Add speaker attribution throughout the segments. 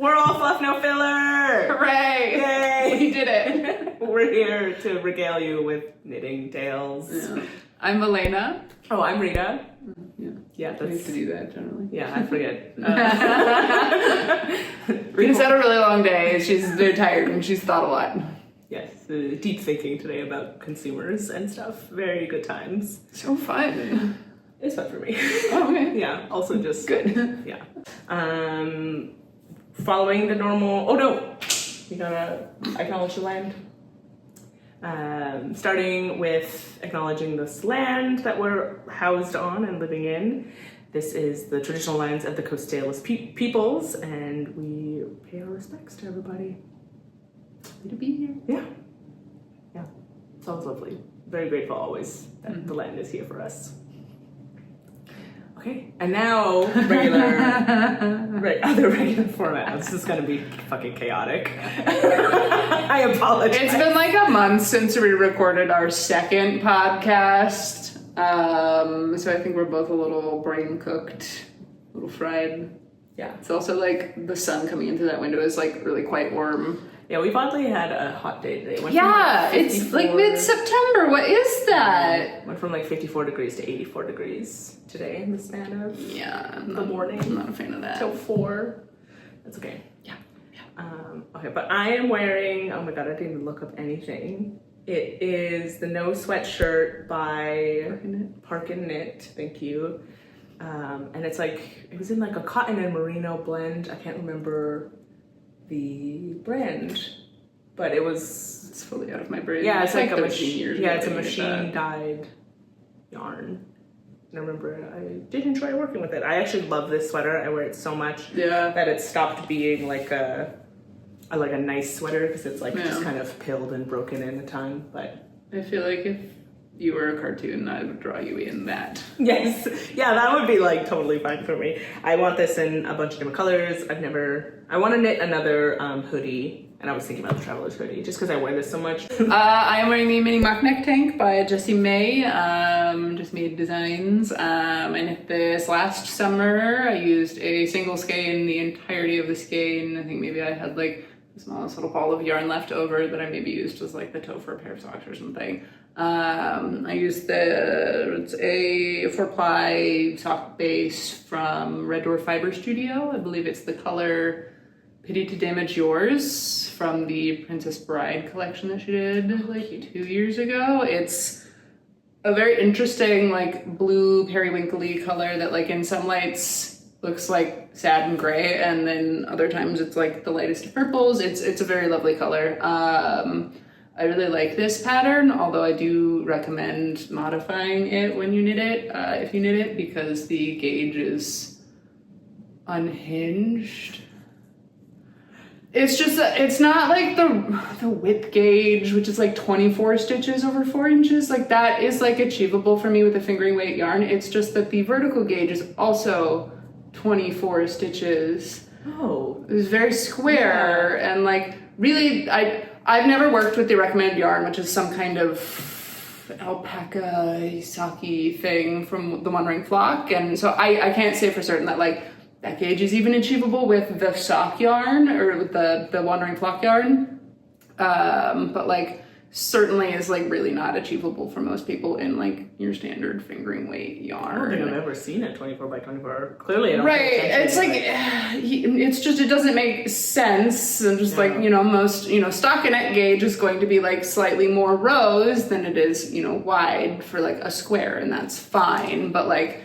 Speaker 1: We're all fluff, no filler!
Speaker 2: Hooray!
Speaker 1: Yay!
Speaker 2: We did it!
Speaker 1: We're here to regale you with knitting tales.
Speaker 2: Yeah. I'm Alaina.
Speaker 1: Oh, I'm Rita. Yeah,
Speaker 2: I
Speaker 1: that's...
Speaker 2: used to do that generally.
Speaker 1: Yeah, I forget.
Speaker 2: Rita's had a really long day. She's very tired and she's thought a lot.
Speaker 1: Yes, deep thinking today about consumers and stuff. Very good times.
Speaker 2: So fun.
Speaker 1: It's fun for me.
Speaker 2: Oh, okay.
Speaker 1: Yeah, also just...
Speaker 2: Good.
Speaker 1: Yeah. Following the normal... Oh, no! We gotta acknowledge the land. Starting with acknowledging this land that we're housed on and living in. This is the traditional lands of the Coast Salish peoples, and we pay our respects to everybody.
Speaker 2: Happy to be here.
Speaker 1: Yeah. Yeah. It's always lovely. Very grateful always that the land is here for us. Okay, and now other regular format. This is gonna be fucking chaotic. I apologize.
Speaker 2: It's been like a month since we recorded our second podcast. So I think we're both a little brain cooked, a little fried.
Speaker 1: Yeah.
Speaker 2: It's also like the sun coming into that window is like really quite warm.
Speaker 1: Yeah, we've oddly had a hot day today.
Speaker 2: It's like mid-September. What is that?
Speaker 1: Went from like 54 degrees to 84 degrees today in the span of the morning.
Speaker 2: I'm not a fan of that.
Speaker 1: Till 4. That's okay.
Speaker 2: Yeah.
Speaker 1: Okay, but I am wearing, oh my god, I didn't even look up anything. It is the No Sweat shirt by Park and Knit. Thank you. And it's like, it was in like a cotton and merino blend. I can't remember the brand, but it's
Speaker 2: fully out of my brain.
Speaker 1: Yeah, it's like a machine.
Speaker 2: years
Speaker 1: Yeah,
Speaker 2: ago
Speaker 1: it's a
Speaker 2: that I did that.
Speaker 1: machine dyed yarn. And I remember I did enjoy working with it. I actually love this sweater. I wear it so much that it stopped being like a nice sweater because it's like just kind of pilled and broken in a ton. But
Speaker 2: I feel like if you were a cartoon, I would draw you in that.
Speaker 1: Yes. Yeah, that would be like totally fine for me. I want this in a bunch of different colors. I want to knit another hoodie, and I was thinking about the traveler's hoodie just because I wear this so much.
Speaker 2: I am wearing the mini mock neck tank by Jessie just made designs. I knit this last summer. I used a single skein, the entirety of the skein. I think maybe I had like the smallest little ball of yarn left over that I maybe used as like the toe for a pair of socks or something. I used it's a 4-ply sock base from Red Door Fibre Studio. I believe it's the color Pity to Damage Yours from the Princess Bride collection that she did like 2 years ago. It's a very interesting like blue periwinkly color that like in some lights looks like sad and gray, and then other times it's like the lightest of purples. It's a very lovely color. I really like this pattern, although I do recommend modifying it when you knit it, if you knit it, because the gauge is unhinged. It's just, it's not like the width gauge, which is like 24 stitches over 4 inches. Like that is like achievable for me with a fingering weight yarn. It's just that the vertical gauge is also 24 stitches.
Speaker 1: Oh.
Speaker 2: It was very square and like really, I've never worked with the recommended yarn, which is some kind of alpaca sake thing from the One Ring Flock, and so I can't say for certain that like that gauge is even achievable with the sock yarn or with the One Ring Flock yarn, but like certainly is like really not achievable for most people in like your standard fingering weight yarn.
Speaker 1: I don't think I've ever seen a 24 by 24. Clearly I don't
Speaker 2: Right, it's like, it's just, it doesn't make sense. And just like, most, stockinette gauge is going to be like slightly more rows than it is, wide for like a square, and that's fine. But like,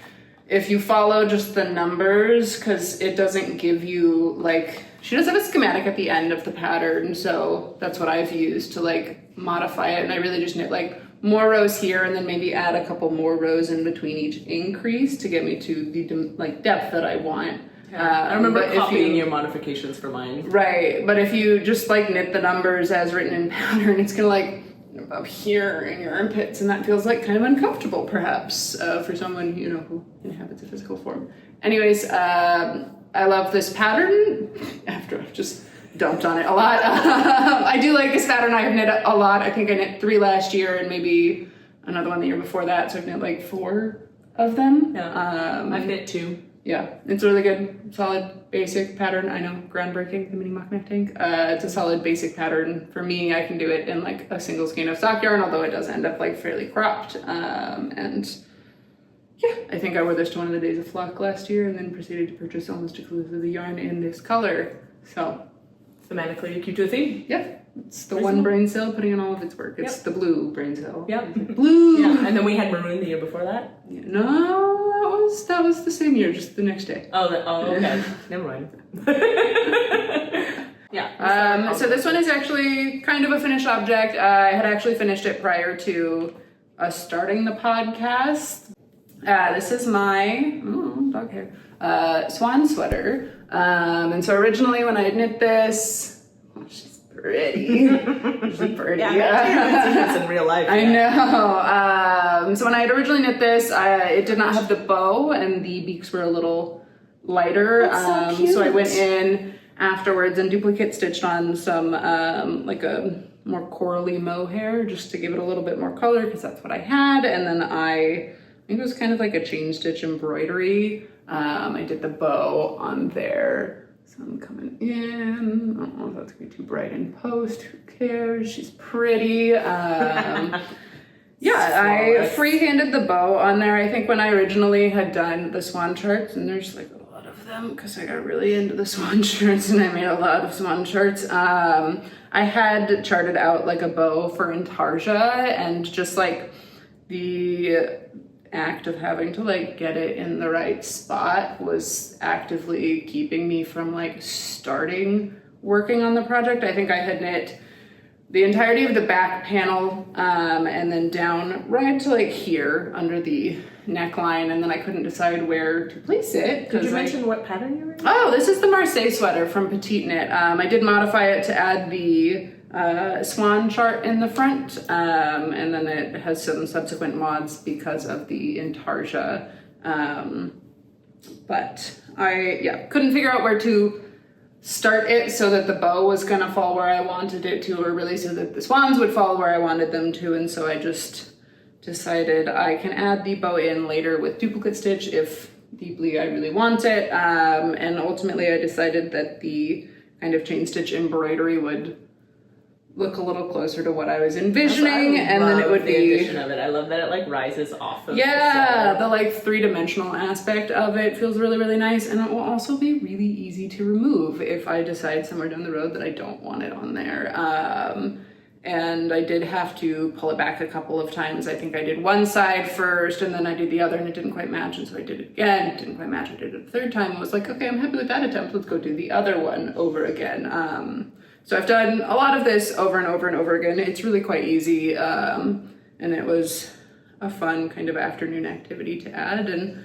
Speaker 2: if you follow just the numbers, because it doesn't give you like, she does have a schematic at the end of the pattern, so that's what I've used to like modify it, and I really just knit like more rows here and then maybe add a couple more rows in between each increase to get me to the like depth that I want.
Speaker 1: Yeah. I remember copying your modifications for mine.
Speaker 2: Right, but if you just like knit the numbers as written in pattern, it's gonna like up here in your armpits, and that feels like kind of uncomfortable perhaps for someone who inhabits a physical form. Anyways, I love this pattern after I've just dumped on it a lot. I do like this pattern. I've knit a lot. I think I knit 3 last year and maybe another one the year before that, so I've knit like 4 of them.
Speaker 1: Yeah. I've knit 2.
Speaker 2: Yeah, it's really good, solid. basic pattern. I know, groundbreaking, the mini mock neck tank. It's a solid basic pattern. For me, I can do it in like a single skein of stock yarn, although it does end up like fairly cropped. And yeah, I think I wore this to one of the days of flock last year and then proceeded to purchase almost exclusively yarn in this color. So
Speaker 1: thematically, you keep to a theme.
Speaker 2: Yeah, it's the one brain cell putting in all of its work. It's the blue brain cell.
Speaker 1: Yep.
Speaker 2: Blue.
Speaker 1: Yeah, and then we had maroon the year before that.
Speaker 2: Yeah, no, that was the same year, just the next day.
Speaker 1: Oh, okay. Never mind. Yeah.
Speaker 2: So this one is actually kind of a finished object. I had actually finished it prior to us starting the podcast. This is my dog hair swan sweater. And so originally when I had knit this, she's pretty. She's pretty.
Speaker 1: Yeah, I haven't seen this in real life.
Speaker 2: I know. So when I had originally knit this, it did not have the bow and the beaks were a little lighter.
Speaker 1: That's so cute.
Speaker 2: So I went in afterwards and duplicate stitched on some like a more corally mohair just to give it a little bit more color because that's what I had. And then I think it was kind of like a chain stitch embroidery. I did the bow on there. Sun coming in. I don't know if that's gonna be too bright in post. Who cares? She's pretty. Yeah, I free-handed the bow on there. I think when I originally had done the swan charts, and there's like a lot of them because I got really into the swan charts and I made a lot of swan charts. I had charted out like a bow for intarsia and just like the act of having to like get it in the right spot was actively keeping me from like starting working on the project. I think I had knit the entirety of the back panel and then down right to like here under the neckline, and then I couldn't decide where to place it.
Speaker 1: Did you mention what pattern you were in?
Speaker 2: Oh, this is the Marseille sweater from Petite Knit. I did modify it to add the swan chart in the front, and then it has some subsequent mods because of the intarsia. But I couldn't figure out where to start it so that the bow was gonna fall where I wanted it to, or really so that the swans would fall where I wanted them to, and so I just decided I can add the bow in later with duplicate stitch if deeply I really want it, and ultimately I decided that the kind of chain stitch embroidery would look a little closer to what I was envisioning, and then it would be
Speaker 1: the addition of it. I love that it like rises off of
Speaker 2: the like three-dimensional aspect of it feels really, really nice, and it will also be really easy to remove if I decide somewhere down the road that I don't want it on there. And I did have to pull it back a couple of times. I think I did one side first and then I did the other and it didn't quite match, and so I did it again. It didn't quite match. I did it a third time. I was like, okay, I'm happy with that attempt. Let's go do the other one over again. So I've done a lot of this over and over and over again. It's really quite easy, and it was a fun kind of afternoon activity to add, and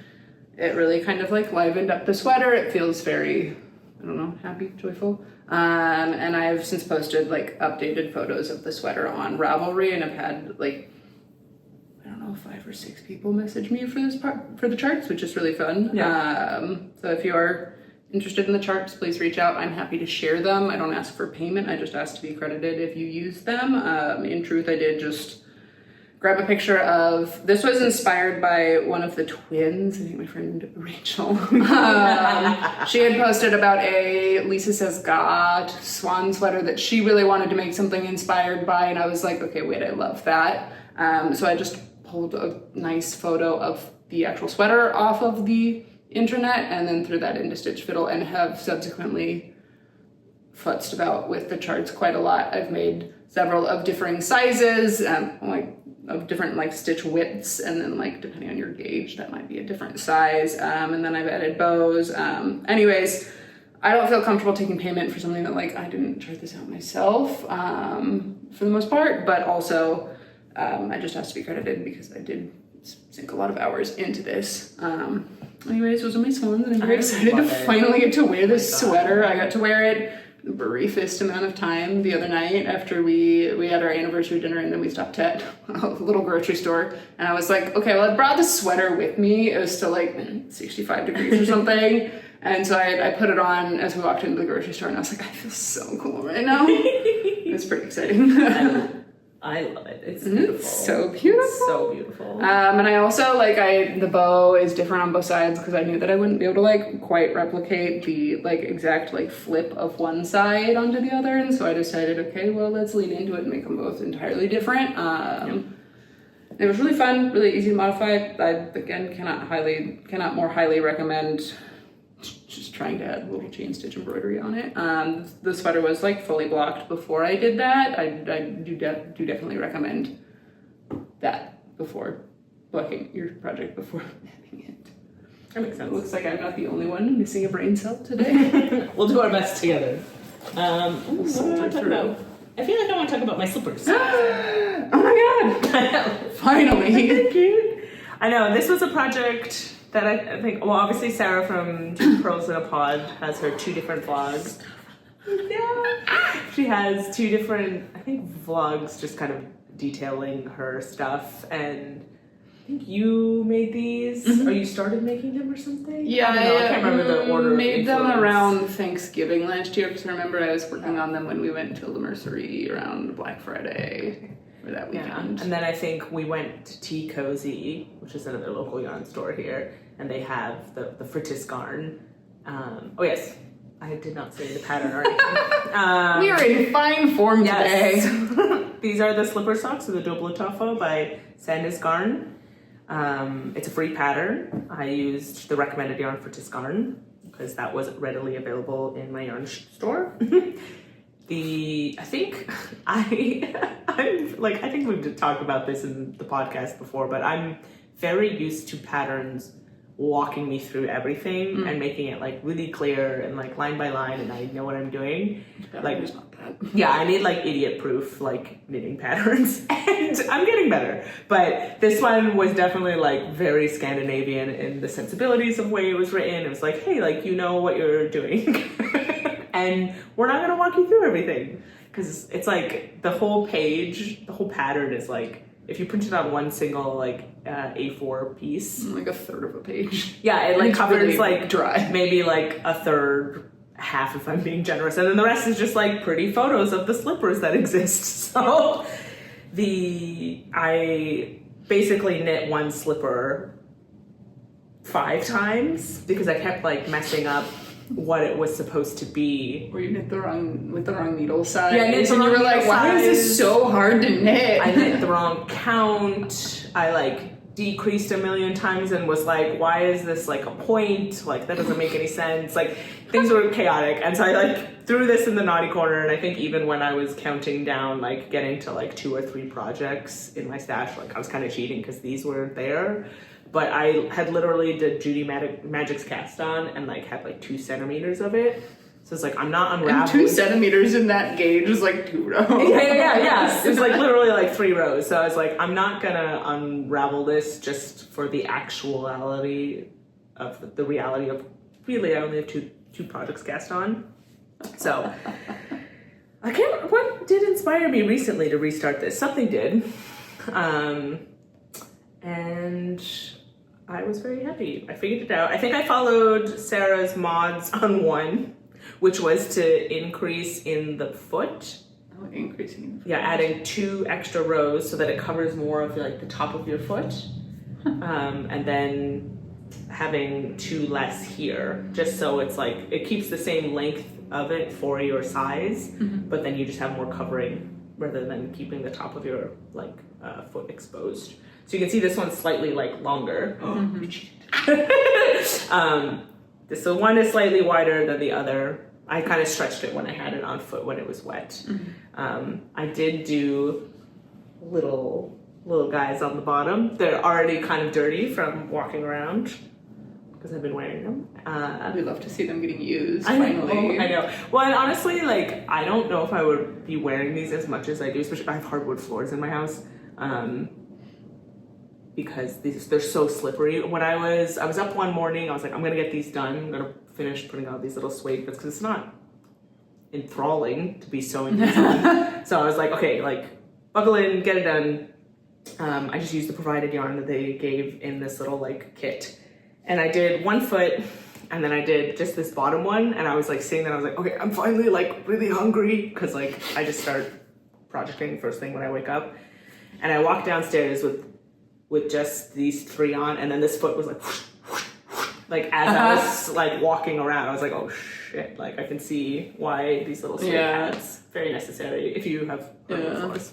Speaker 2: it really kind of like livened up the sweater. It feels very, I don't know, happy, joyful. And I've since posted like updated photos of the sweater on Ravelry, and I've had like, I don't know, 5 or 6 people message me for this part, for the charts, which is really fun.
Speaker 1: Yeah.
Speaker 2: So if you are interested in the charts, please reach out. I'm happy to share them. I don't ask for payment. I just ask to be credited if you use them. In truth, I did just grab a picture of, this was inspired by one of the twins, I think my friend Rachel. She had posted about a Lisa Says God swan sweater that she really wanted to make something inspired by, and I was like, okay, wait, I love that. So I just pulled a nice photo of the actual sweater off of the internet and then threw that into Stitch Fiddle, and have subsequently futzed about with the charts quite a lot. I've made several of differing sizes, like of different like stitch widths, and then like depending on your gauge that might be a different size, and then I've added bows. Anyways, I don't feel comfortable taking payment for something that like I didn't chart this out myself for the most part, but also I just asked to be credited because I did sink a lot of hours into this. Anyways, those are my swans, and I'm very excited to finally get to wear this sweater. I got to wear it the briefest amount of time the other night after we had our anniversary dinner, and then we stopped at a little grocery store, and I was like, okay, well, I brought the sweater with me. It was still like 65 degrees or something, and so I put it on as we walked into the grocery store, and I was like, I feel so cool right now. It's pretty exciting.
Speaker 1: I love it. It's beautiful.
Speaker 2: So beautiful.
Speaker 1: It's so beautiful.
Speaker 2: And I also, like, the bow is different on both sides because I knew that I wouldn't be able to, like, quite replicate the, like, exact, like, flip of one side onto the other. And so I decided, okay, well, let's lean into it and make them both entirely different. It was really fun, really easy to modify. I, again, cannot more highly recommend just trying to add a little chain stitch embroidery on it. The sweater was like fully blocked before I did that. I do definitely recommend that before blocking your project before having it.
Speaker 1: That makes sense.
Speaker 2: It looks like I'm not the only one missing a brain cell today.
Speaker 1: We'll do our best together. What do I want to talk about? I feel like I want to talk about my slippers.
Speaker 2: Oh my god! Finally!
Speaker 1: Thank you. I know, this was a project that I think, well, obviously Sarah from Two Pearls in a Pod has her 2 different vlogs. Yeah. She has 2 different, I think, vlogs just kind of detailing her stuff, and I think you made these, or you started making them or something?
Speaker 2: Yeah,
Speaker 1: I can't remember the order.
Speaker 2: Made them around Thanksgiving last year, because I remember I was working on them when we went to the Mercery around Black Friday. For that weekend.
Speaker 1: Yeah. And then I think we went to Tea Cozy, which is another local yarn store here, and they have the Fritidsgarn. Oh yes, I did not say the pattern or anything.
Speaker 2: We are in fine form today.
Speaker 1: These are the slipper socks of the Doble tøfler by Sandnes Garn. It's a free pattern. I used the recommended yarn Fritidsgarn because that was readily available in my yarn store. I think we've talked about this in the podcast before, but I'm very used to patterns walking me through everything and making it like really clear and like line by line, and I know what I'm doing. Like,
Speaker 2: not that.
Speaker 1: Yeah, I need like idiot proof like knitting patterns, and I'm getting better. But this one was definitely like very Scandinavian in the sensibilities of the way it was written. It was like, hey, like, you know what you're doing. And we're not gonna walk you through everything, because it's like the whole page, the whole pattern is like, if you print it on one single like A4 piece,
Speaker 2: like a third of a page.
Speaker 1: Yeah, it like covers
Speaker 2: really
Speaker 1: like
Speaker 2: dry.
Speaker 1: Maybe like a third, half if I'm being generous, and then the rest is just like pretty photos of the slippers that exist. So I basically knit one slipper 5 times because I kept like messing up what it was supposed to be.
Speaker 2: Or you knit with the wrong needle size.
Speaker 1: Yeah, and
Speaker 2: you were like, why is this so hard to knit?
Speaker 1: I knit the wrong count. I like decreased a million times and was like, why is this like a point? Like, that doesn't make any sense. Like, things were chaotic. And so I like threw this in the naughty corner, and I think even when I was counting down, like getting to like 2 or 3 projects in my stash, like I was kind of cheating because these weren't there. But I had literally did Judy Magic's cast on and like had like 2 centimeters of it. So it's like, I'm not unraveling.
Speaker 2: And 2 centimeters in that gauge is like 2 rows.
Speaker 1: Yeah. It's like literally like 3 rows. So I was like, I'm not gonna unravel this just for the actuality of the reality of, really, I only have two projects cast on. So what did inspire me recently to restart this? Something did. And I was very happy. I figured it out. I think I followed Sarah's mods on one, which was to increase in the foot.
Speaker 2: Oh, increasing in the foot.
Speaker 1: Yeah, adding 2 extra rows so that it covers more of like the top of your foot. And then having 2 less here, just so it's like, it keeps the same length of it for your size, but then you just have more covering rather than keeping the top of your like foot exposed. So you can see this one's slightly like longer. So one is slightly wider than the other. I kind of stretched it when I had it on foot when it was wet. I did do little guys on the bottom. They're already kind of dirty from walking around because I've been wearing them.
Speaker 2: We love to see them getting used,
Speaker 1: finally. I know. Well, and honestly, like, I don't know if I would be wearing these as much as I do, especially I have hardwood floors in my house. Because they're so slippery. When I was up one morning, I was like, I'm gonna get these done. I'm gonna finish putting out these little suede bits because it's not enthralling to be sewing these on. So I was like, okay, like, buckle in, get it done. I just used the provided yarn that they gave in this little like kit. And I did one foot, and then I did just this bottom one, and I was like sitting there, I was like, okay, I'm finally like really hungry, because like I just start projecting first thing when I wake up. And I walked downstairs with just these 3 on, and then this foot was like as I was like walking around, I was like, oh shit, like I can see why these little suede hats very necessary if you have floors.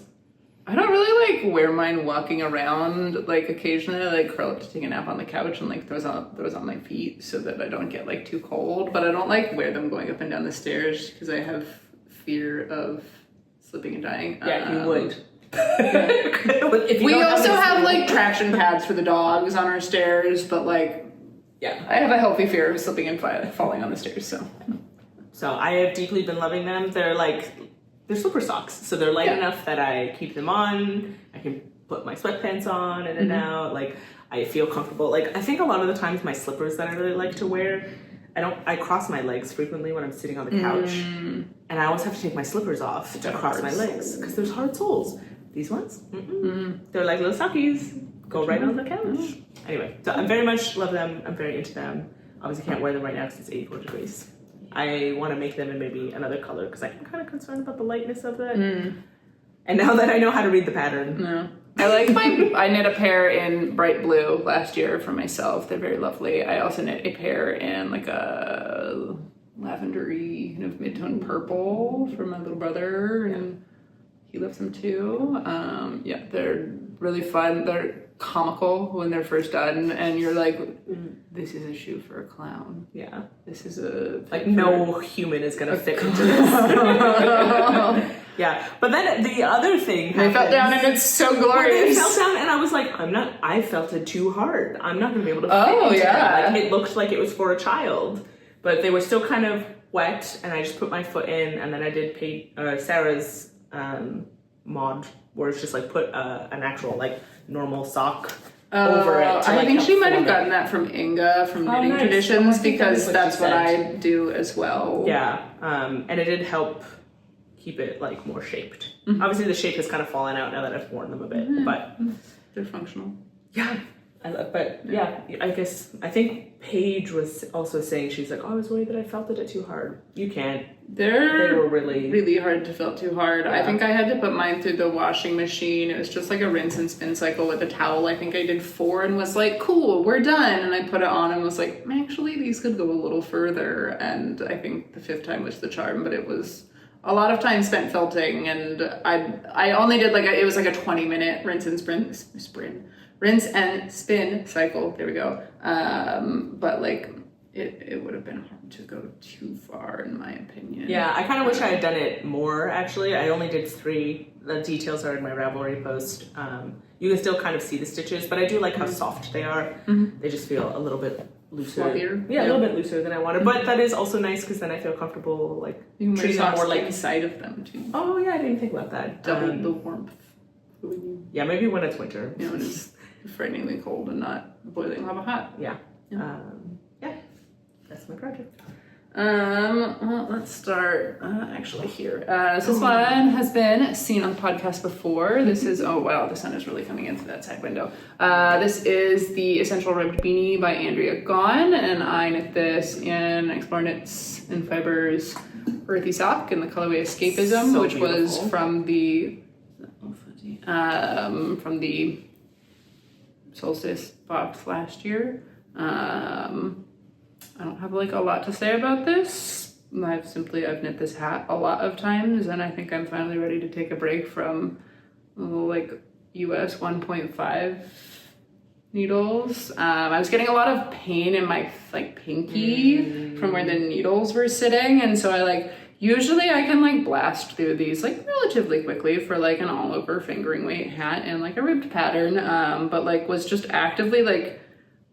Speaker 2: I don't really like wear mine walking around. Like occasionally I like curl up to take a nap on the couch and like those on my feet so that I don't get like too cold. But I don't like wear them going up and down the stairs because I have fear of slipping and dying.
Speaker 1: Yeah, you would.
Speaker 2: We also have like traction pads for the dogs on our stairs, but like I have a healthy fear of slipping and falling on the stairs. So
Speaker 1: I have deeply been loving them. They're slipper socks, so they're light enough that I keep them on. I can put my sweatpants on in and out. Like I feel comfortable. Like I think a lot of the times my slippers that I really like to wear, I cross my legs frequently when I'm sitting on the couch, and I always have to take my slippers off to cross my legs because there's hard soles. These ones, they're like little sockies. Go right on the couch. Anyway, so I very much love them. I'm very into them. Obviously can't wear them right now because it's 84 degrees. I want to make them in maybe another color because I'm kind of concerned about the lightness of it. And now that I know how to read the pattern.
Speaker 2: I like I knit a pair in bright blue last year for myself. They're very lovely. I also knit a pair in like a lavendery kind of mid-tone purple for my little brother, and he loves them too. They're really fun. They're comical when they're first done, and you're like, this is a shoe for a clown.
Speaker 1: Yeah.
Speaker 2: This is a...
Speaker 1: Like, no human is going to fit into this. Yeah. But then the other thing happened.
Speaker 2: They fell down, and it's so glorious.
Speaker 1: They fell down, and I was like, I felt it too hard. I'm not going to be able to fit into it. Like, it looked like it was for a child. But they were still kind of wet, and I just put my foot in, and then I did Sarah's mod, where it's just like put an actual like normal sock over it.
Speaker 2: I think she might have gotten that from Inga from Knitting Traditions because that's what I do as well.
Speaker 1: Yeah, and it did help keep it like more shaped. Obviously the shape has kind of fallen out now that I've worn them a bit, but
Speaker 2: they're functional.
Speaker 1: Yeah. I think Paige was also saying, she's like, I was worried that I felted it too hard. You can't. They were really
Speaker 2: hard to felt too hard. I think I had to put mine through the washing machine. It was just like a rinse and spin cycle with a towel. I think I did 4 and was like, cool, we're done. And I put it on and was like, actually, these could go a little further. And I think the 5th time was the charm, but it was a lot of time spent felting. And I only did it was like a 20-minute rinse and spin cycle. There we go. But like it would have been hard to go too far in my opinion.
Speaker 1: Yeah, I kind of wish I had done it more actually. I only did 3. The details are in my Ravelry post. You can still kind of see the stitches, but I do like how soft they are. They just feel a little bit looser.
Speaker 2: Fluffier.
Speaker 1: Yeah, a little bit looser than I wanted. But that is also nice because then I feel comfortable like
Speaker 2: treating them more like inside of them too.
Speaker 1: Oh yeah, I didn't think about that.
Speaker 2: Double the warmth.
Speaker 1: Yeah, maybe when it's winter.
Speaker 2: When it's frighteningly cold and not boiling lava hot.
Speaker 1: Yeah. That's my project.
Speaker 2: Well, let's start actually here. So this one has been seen on the podcast before. This is, oh wow, the sun is really coming into that side window. This is the Essential Ribbed Beanie by Andrea Gaughan, and I knit this in Explore Knits and Fibers Earthy sock in the colorway Escapism, which was from the Solstice box last year. I don't have like a lot to say about this. I've knit this hat a lot of times, and I think I'm finally ready to take a break from like US 1.5 needles. I was getting a lot of pain in my like pinky from where the needles were sitting, and so I usually I can like blast through these like relatively quickly for like an all over fingering weight hat and like a ribbed pattern, but like was just actively like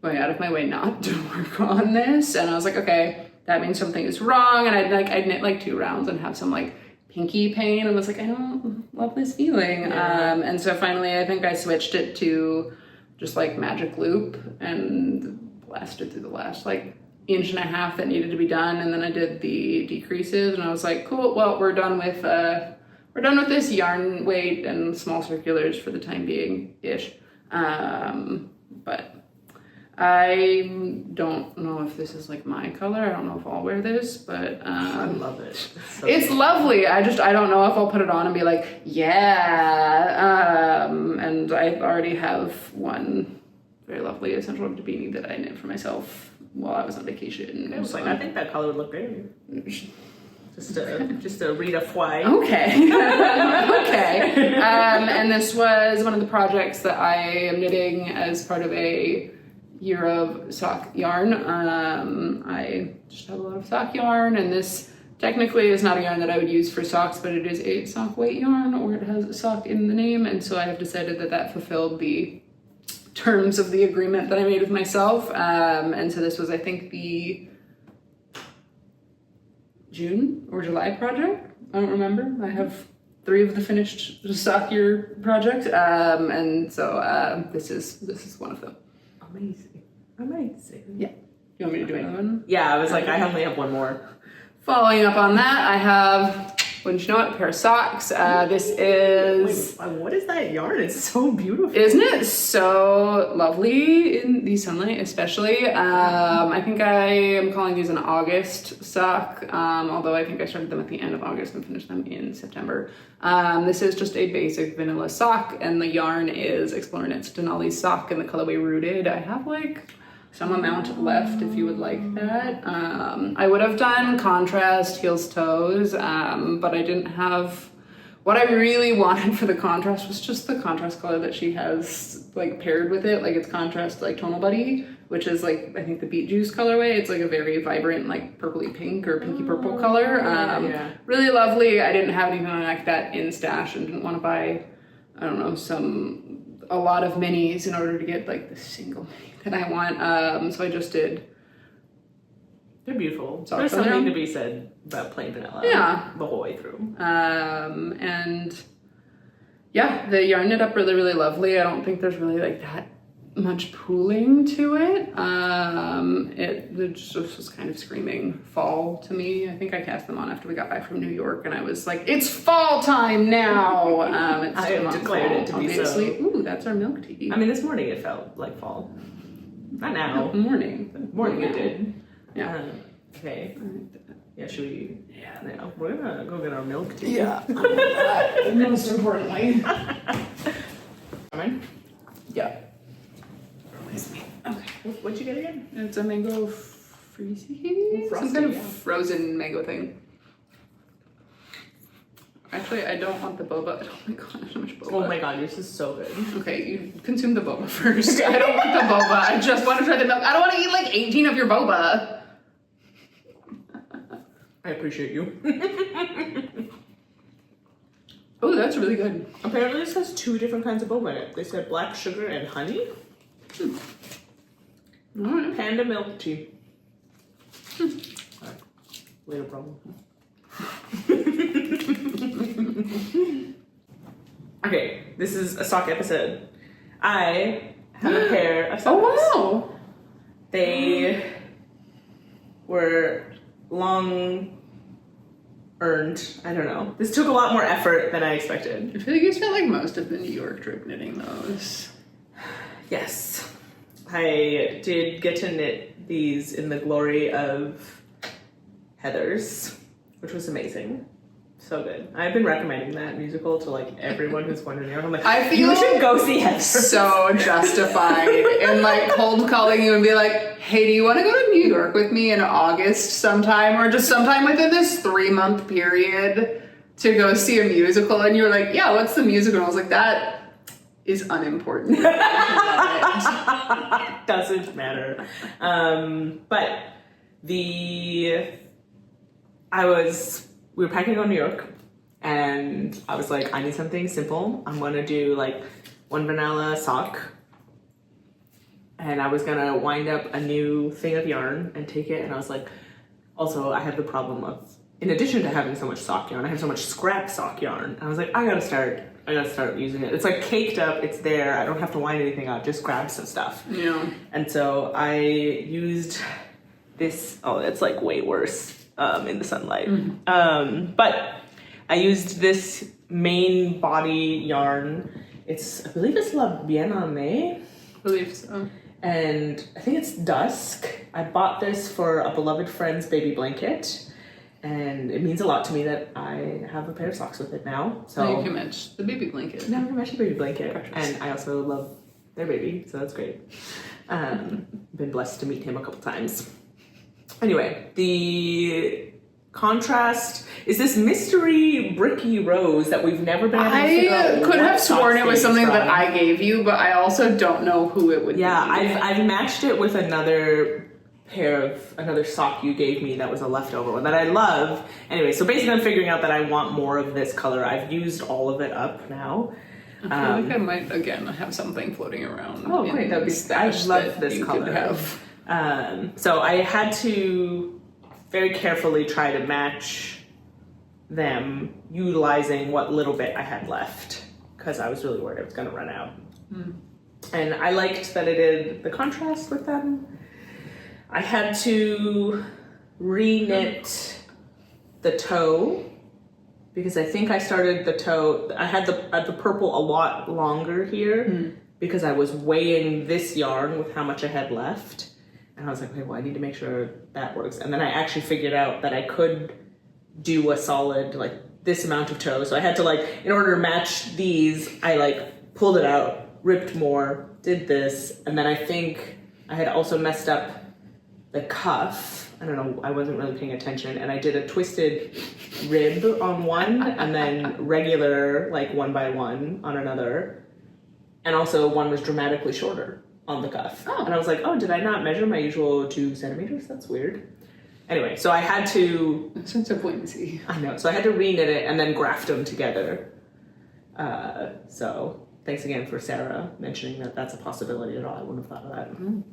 Speaker 2: going out of my way not to work on this, and I was like, okay, that means something is wrong. And I'd knit like 2 rounds and have some like pinky pain, and was like, I don't love this feeling. And so finally I think I switched it to just like magic loop and blasted through the last like 1.5 inches that needed to be done, and then I did the decreases, and I was like, cool, well, we're done with this yarn weight and small circulars for the time being ish. I don't know if this is like my color. I don't know if I'll wear this, but
Speaker 1: I love it.
Speaker 2: It's lovely. I don't know if I'll put it on and be like, yeah. And I already have one very lovely essential oil beanie that I knit for myself while I was on vacation.
Speaker 1: I was like, I think that color would look great. Just a Rita fly.
Speaker 2: Okay. Okay. And this was one of the projects that I am knitting as part of a year of sock yarn. I just have a lot of sock yarn, and this technically is not a yarn that I would use for socks, but it is a sock weight yarn, or it has a sock in the name, and so I have decided that that fulfilled the terms of the agreement that I made with myself. And so this was, I think, the June or July project. I don't remember. I have 3 of the finished sock year projects, and so this is one of them.
Speaker 1: Amazing.
Speaker 2: Yeah. You want me to do another one?
Speaker 1: Yeah, I was like, I only have one more.
Speaker 2: Following up on that, I have, wouldn't you know it, a pair of socks. This is...
Speaker 1: Wait, what is that yarn? It's so beautiful.
Speaker 2: Isn't it so lovely in the sunlight, especially? I think I am calling these an August sock, although I think I started them at the end of August and finished them in September. This is just a basic vanilla sock, and the yarn is Explore Knits Denali sock in the colorway Rooted. I have like some amount left if you would like that. I would have done contrast heels toes, but I didn't have... What I really wanted for the contrast was just the contrast color that she has like paired with it. Like it's contrast like Tonal Buddy, which is like, I think the Beet Juice colorway. It's like a very vibrant like purpley pink or pinky purple color.
Speaker 1: Yeah.
Speaker 2: Really lovely. I didn't have anything like that in stash and didn't want to buy, I don't know, a lot of minis in order to get like the single mini that I want. So I just did.
Speaker 1: They're beautiful.
Speaker 2: Socks
Speaker 1: There's
Speaker 2: on
Speaker 1: something
Speaker 2: them.
Speaker 1: to be said about plain vanilla.
Speaker 2: Yeah.
Speaker 1: The whole way through.
Speaker 2: And yeah, the yarn knit up really, really lovely. I don't think there's really like that much pooling to it. It just was kind of screaming fall to me. I think I cast them on after we got back from New York, and I was like, it's fall time now. It's
Speaker 1: I have
Speaker 2: not
Speaker 1: declared
Speaker 2: fall,
Speaker 1: it to be
Speaker 2: obviously.
Speaker 1: so.
Speaker 2: Ooh, that's our milk tea.
Speaker 1: I mean, this morning it felt like fall. Not now.
Speaker 2: Morning.
Speaker 1: Morning it did.
Speaker 2: Yeah.
Speaker 1: Okay. Yeah, should we? Yeah. No, we're gonna go get our milk tea.
Speaker 2: Yeah. Most importantly.
Speaker 1: Mine?
Speaker 2: Yeah.
Speaker 1: Okay. What'd you get again?
Speaker 2: It's a mango freezy?
Speaker 1: Frosty,
Speaker 2: Some kind of
Speaker 1: yeah.
Speaker 2: frozen mango thing. Actually, I don't want the boba. Oh my god, so much boba.
Speaker 1: Oh my god, yours is so good.
Speaker 2: Okay, you consume the boba first. I don't want the boba. I just want to try the milk. I don't want to eat like 18 of your boba.
Speaker 1: I appreciate you.
Speaker 2: Oh, that's really good.
Speaker 1: Apparently this has 2 different kinds of boba in it. They said black sugar and honey.
Speaker 2: All right.
Speaker 1: Panda milk tea. Alright. Later problem. Okay, this is a sock episode. I have a pair of socks.
Speaker 2: Oh, wow.
Speaker 1: They were long earned. I don't know. This took a lot more effort than I expected.
Speaker 2: I feel like you spent like most of the New York trip knitting those.
Speaker 1: Yes. I did get to knit these in the glory of Heather's, which was amazing. So good. I've been recommending that musical to like everyone who's going to New York. I'm like,
Speaker 2: I feel
Speaker 1: you should go see Heather's.
Speaker 2: So justified in like cold calling you and be like, hey, do you want to go to New York with me in August sometime, or just sometime within this 3-month period to go see a musical? And you were like, yeah, what's the musical? And I was like, that is unimportant.
Speaker 1: Doesn't matter. But we were packing on New York, and I was like, I need something simple. I'm gonna do like 1 vanilla sock, and I was gonna wind up a new thing of yarn and take it. And I was like, also I have the problem of, in addition to having so much sock yarn, I have so much scrap sock yarn. And I was like, I gotta start using it. It's like caked up, it's there, I don't have to wind anything up, just grab some stuff.
Speaker 2: Yeah.
Speaker 1: And so I used this, oh, it's like way worse in the sunlight.
Speaker 2: Mm-hmm.
Speaker 1: But I used this main body yarn. I believe it's Bien Aimee.
Speaker 2: I believe so.
Speaker 1: and I think it's Dusk. I bought this for a beloved friend's baby blanket, and it means a lot to me that I have a pair of socks with it now. So
Speaker 2: you can match the baby blanket.
Speaker 1: Now I can match the baby blanket.
Speaker 2: Precious.
Speaker 1: And I also love their baby, so that's great. Been blessed to meet him a couple times. Anyway, the contrast is this mystery bricky rose that we've never been able to figure out.
Speaker 2: I could have sworn it was something that
Speaker 1: from.
Speaker 2: I gave you, but I also don't know who it would be.
Speaker 1: Yeah, I've matched it with another sock you gave me that was a leftover one that I love. Anyway, so basically I'm figuring out that I want more of this color. I've used all of it up now.
Speaker 2: I feel like I might again have something floating around.
Speaker 1: Oh, great! That'd be. I love this color. So I had to very carefully try to match them, utilizing what little bit I had left, because I was really worried I was going to run out. And I liked that it did the contrast with them. I had to re-knit the toe, because I think I started the toe, I had the purple a lot longer here, because I was weighing this yarn with how much I had left. And I was like, okay, well, I need to make sure that works. And then I actually figured out that I could do a solid, like, this amount of toe. So I had to, like, in order to match these, I, like, pulled it out, ripped more, did this. And then I think I had also messed up the cuff. I don't know, I wasn't really paying attention. And I did a twisted rib on one and then regular, like, 1 by 1 on another. And also one was dramatically shorter on the cuff. Oh. And I was like, oh, did I not measure my usual 2 centimeters? That's weird. Anyway, so I had to...
Speaker 2: Sense of whimsy.
Speaker 1: I know. So I had to re-knit it and then graft them together. So thanks again for Sarah mentioning that that's a possibility at all. I wouldn't have thought of that.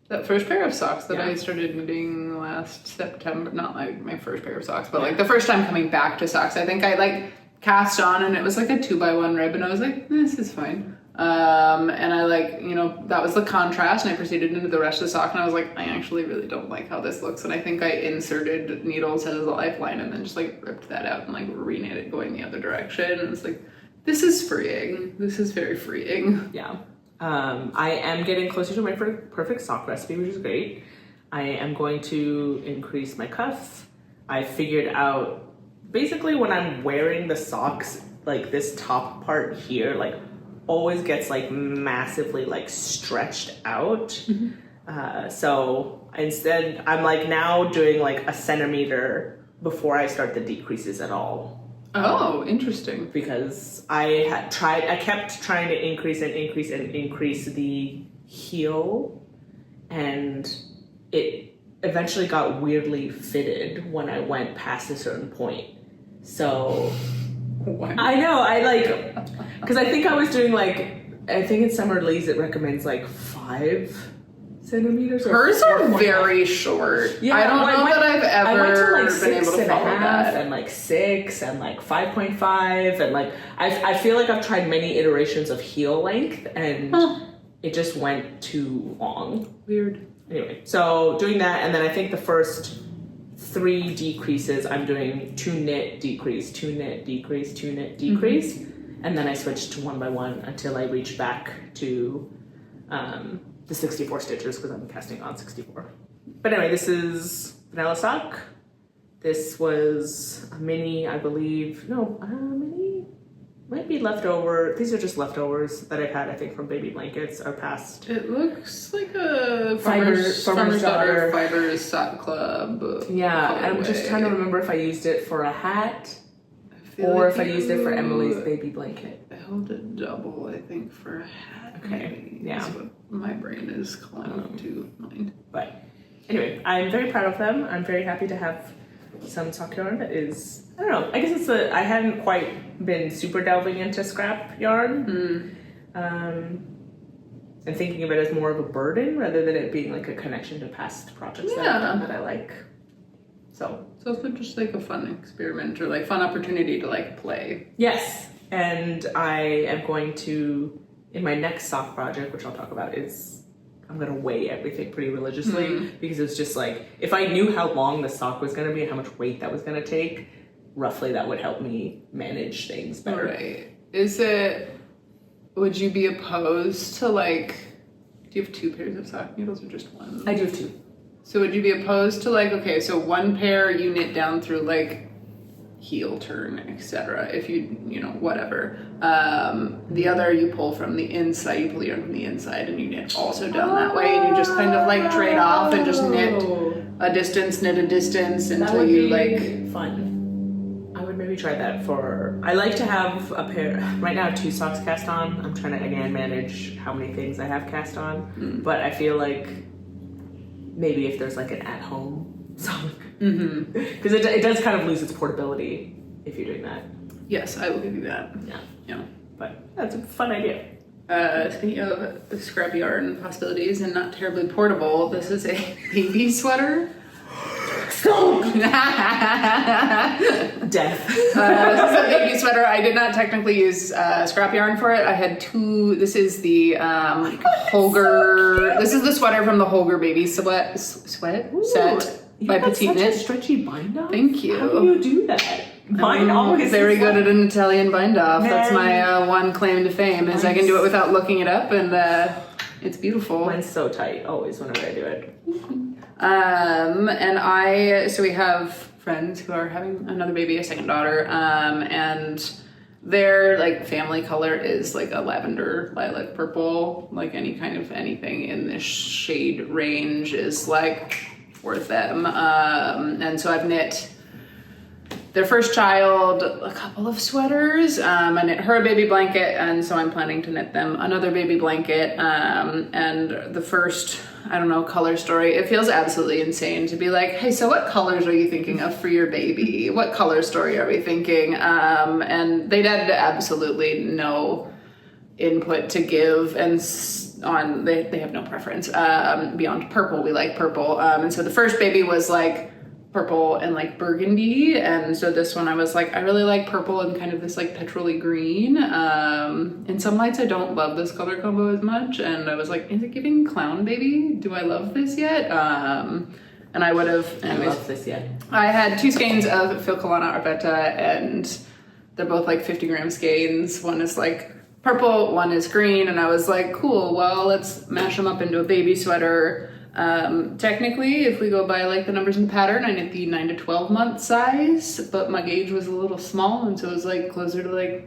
Speaker 2: That first pair of socks that I started knitting last September, not like my first pair of socks, but like the first time coming back to socks, I think I like cast on and it was like a 2 by 1 rib and I was like, this is fine. And I like, you know, that was the contrast and I proceeded into the rest of the sock and I was like, I actually really don't like how this looks. And I think I inserted needles as a lifeline and then just like ripped that out and like re-knit it going the other direction. And it's like, this is freeing. This is very freeing.
Speaker 1: Yeah. I am getting closer to my perfect sock recipe, which is great. I am going to increase my cuff. I figured out basically when I'm wearing the socks, like this top part here, like always gets like massively like stretched out. So instead I'm like now doing like a centimeter before I start the decreases at all.
Speaker 2: Oh, interesting.
Speaker 1: Because I kept trying to increase the heel, and it eventually got weirdly fitted when I went past a certain point. So
Speaker 2: what?
Speaker 1: I know, because I think I was doing I think in Summer Lee's it recommends like 5 centimeters.
Speaker 2: Hers are very short. Yeah, I don't know that I've ever been able to follow that.
Speaker 1: And like 6 and like 5.5 and like I feel like I've tried many iterations of heel length and it just went too long.
Speaker 2: Weird.
Speaker 1: Anyway, so doing that, and then I think the first 3 decreases I'm doing 2 knit decrease, 2 knit decrease, 2 knit decrease, and then I switched to 1 by 1 until I reach back to the 64 stitches because I'm casting on 64. But anyway, this is Vanilla Sock. This was a mini, I believe. No, mini might be leftover. These are just leftovers that I've had, I think, from baby blankets or past.
Speaker 2: It looks like a Farmer's Daughter Fibre Sock Club.
Speaker 1: Yeah, and I'm just trying to remember if I used it for a hat or if I used it for Emily's baby blanket.
Speaker 2: I held a double, I think, for a hat.
Speaker 1: Okay, yeah.
Speaker 2: That's what my brain is calling to mind.
Speaker 1: But anyway, I'm very proud of them. I'm very happy to have some sock yarn that is, I don't know, I guess I hadn't quite been super delving into scrap yarn. And thinking of it as more of a burden rather than it being like a connection to past projects that I've done that I like. So
Speaker 2: it's also just like a fun experiment or like fun opportunity to like play.
Speaker 1: Yes, and I am going to, in my next sock project, which I'll talk about, I'm going to weigh everything pretty religiously because it's just like, if I knew how long the sock was going to be and how much weight that was going to take, roughly that would help me manage things better.
Speaker 2: Right. Would you be opposed to like Do you have 2 pairs of sock needles or just one?
Speaker 1: I do have 2.
Speaker 2: So would you be opposed to like, okay, so one pair you knit down through like heel turn, etc. If you know, whatever. The other you pull from the inside, you pull the yarn from the inside and you knit also down that way, and you just kind of like trade off and just knit a distance until you like
Speaker 1: fun. I would maybe try that for, I like to have a pair, right now I have 2 socks cast on. I'm trying to again manage how many things I have cast on, but I feel like maybe if there's like an at-home sock, because it does kind of lose its portability if you're doing that.
Speaker 2: Yes, I will give you that.
Speaker 1: Yeah, but that's a fun idea.
Speaker 2: Speaking of the scrap yarn possibilities and not terribly portable, this is a baby sweater.
Speaker 1: Death.
Speaker 2: This is a baby sweater. I did not technically use scrap yarn for it. I had 2. This is the Holger. This is the sweater from the Holger baby sweat set by Petite Knit.
Speaker 1: Such a stretchy bind off.
Speaker 2: Thank you.
Speaker 1: How do you do that? Mine always
Speaker 2: very good at an Italian bind off. That's my one claim to fame is I can do it without looking it up, and it's beautiful.
Speaker 1: Mine's so tight always whenever I do it.
Speaker 2: So we have friends who are having another baby, a second daughter, and their like family color is like a lavender, lilac, purple. Like any kind of anything in this shade range is like for them. And so I've knit their first child a couple of sweaters. I knit her a baby blanket, and so I'm planning to knit them another baby blanket. And the first, I don't know, color story, it feels absolutely insane to be like, hey, so what colors are you thinking of for your baby? What color story are we thinking? And they had absolutely no input to give, and they have no preference beyond purple. We like purple. And so the first baby was like purple and like burgundy, and so this one I was like, I really like purple and kind of this like petrol-y green. In some lights I don't love this color combo as much, and I was like, is it giving clown baby? Do I love this yet? And I would have, anyways,
Speaker 1: I love this yet.
Speaker 2: I had 2 skeins of Filcolana Arwetta, and they're both like 50-gram skeins. One is like purple, one is green, and I was like, cool, well, let's mash them up into a baby sweater. Technically, if we go by like the numbers in the pattern, I knit the 9 to 12 month size, but my gauge was a little small, and so it was like closer to like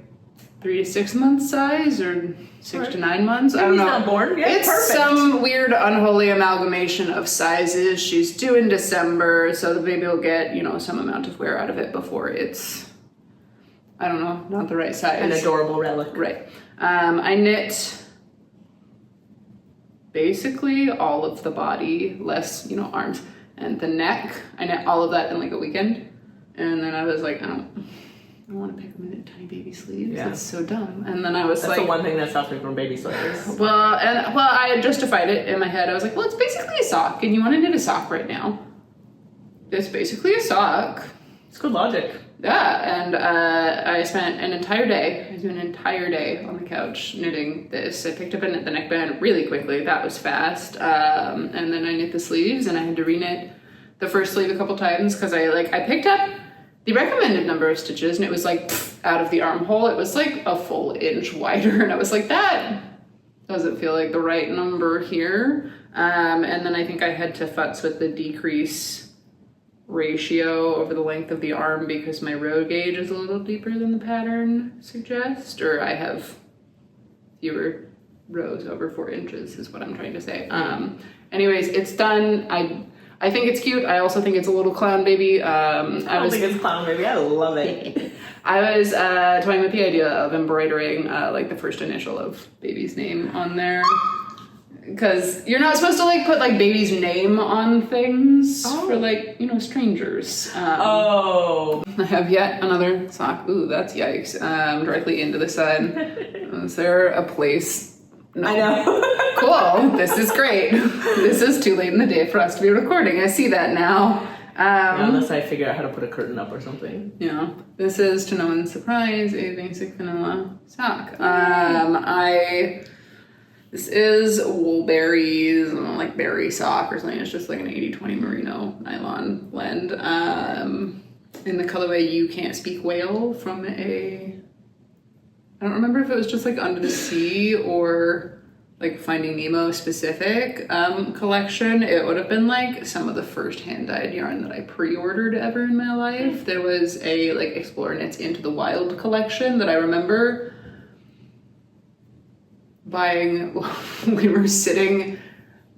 Speaker 2: 3 to 6 month size, or 6 to 9 months. I don't know.
Speaker 1: Not born. Yeah,
Speaker 2: it's
Speaker 1: perfect.
Speaker 2: Some weird unholy amalgamation of sizes. She's due in December, so the baby will get, you know, some amount of wear out of it before it's, I don't know, not the right size.
Speaker 1: An adorable relic.
Speaker 2: Right. I knit basically all of the body, less, you know, arms and the neck. I knit all of that in like a weekend, and then I was like, I don't want to pick them in tiny baby sleeves. Yeah. That's so dumb. And then I was
Speaker 1: That's
Speaker 2: like,
Speaker 1: the one thing that stops me from baby sweaters.
Speaker 2: Well, I had justified it in my head. I was like, well, it's basically a sock, and you want to knit a sock right now. It's basically a sock.
Speaker 1: It's good logic.
Speaker 2: Yeah, and I spent an entire day, on the couch knitting this. I picked up and knit the neckband really quickly. That was fast. And then I knit the sleeves, and I had to reknit the first sleeve a couple times because I picked up the recommended number of stitches, and it was like out of the armhole. It was like a full inch wider, and I was like, that doesn't feel like the right number here. And then I think I had to futz with the decrease ratio over the length of the arm because my row gauge is a little deeper than the pattern suggests, or I have fewer rows over 4 inches is what I'm trying to say. Anyways, it's done. I think it's cute. I also think it's a little clown baby. I don't think
Speaker 1: it's clown baby. I love it.
Speaker 2: I was toying with the idea of embroidering like the first initial of baby's name on there. Because you're not supposed to like put like baby's name on things for like, you know, strangers. I have yet another sock. Ooh, that's yikes. Directly into the side. Is there a place? No.
Speaker 1: I know.
Speaker 2: Cool. This is great. This is too late in the day for us to be recording. I see that now.
Speaker 1: Unless I figure out how to put a curtain up or something.
Speaker 2: Yeah. This is, to no one's surprise, a basic vanilla sock. This is Woolberry's like berry sock or something. It's just like an 80-20 merino nylon blend. In the colorway You Can't Speak Whale from I don't remember if it was just like Under the Sea or like Finding Nemo specific collection, it would have been like some of the first hand-dyed yarn that I pre-ordered ever in my life. There was a like Explore Knits Into the Wild collection that I remember buying. We were sitting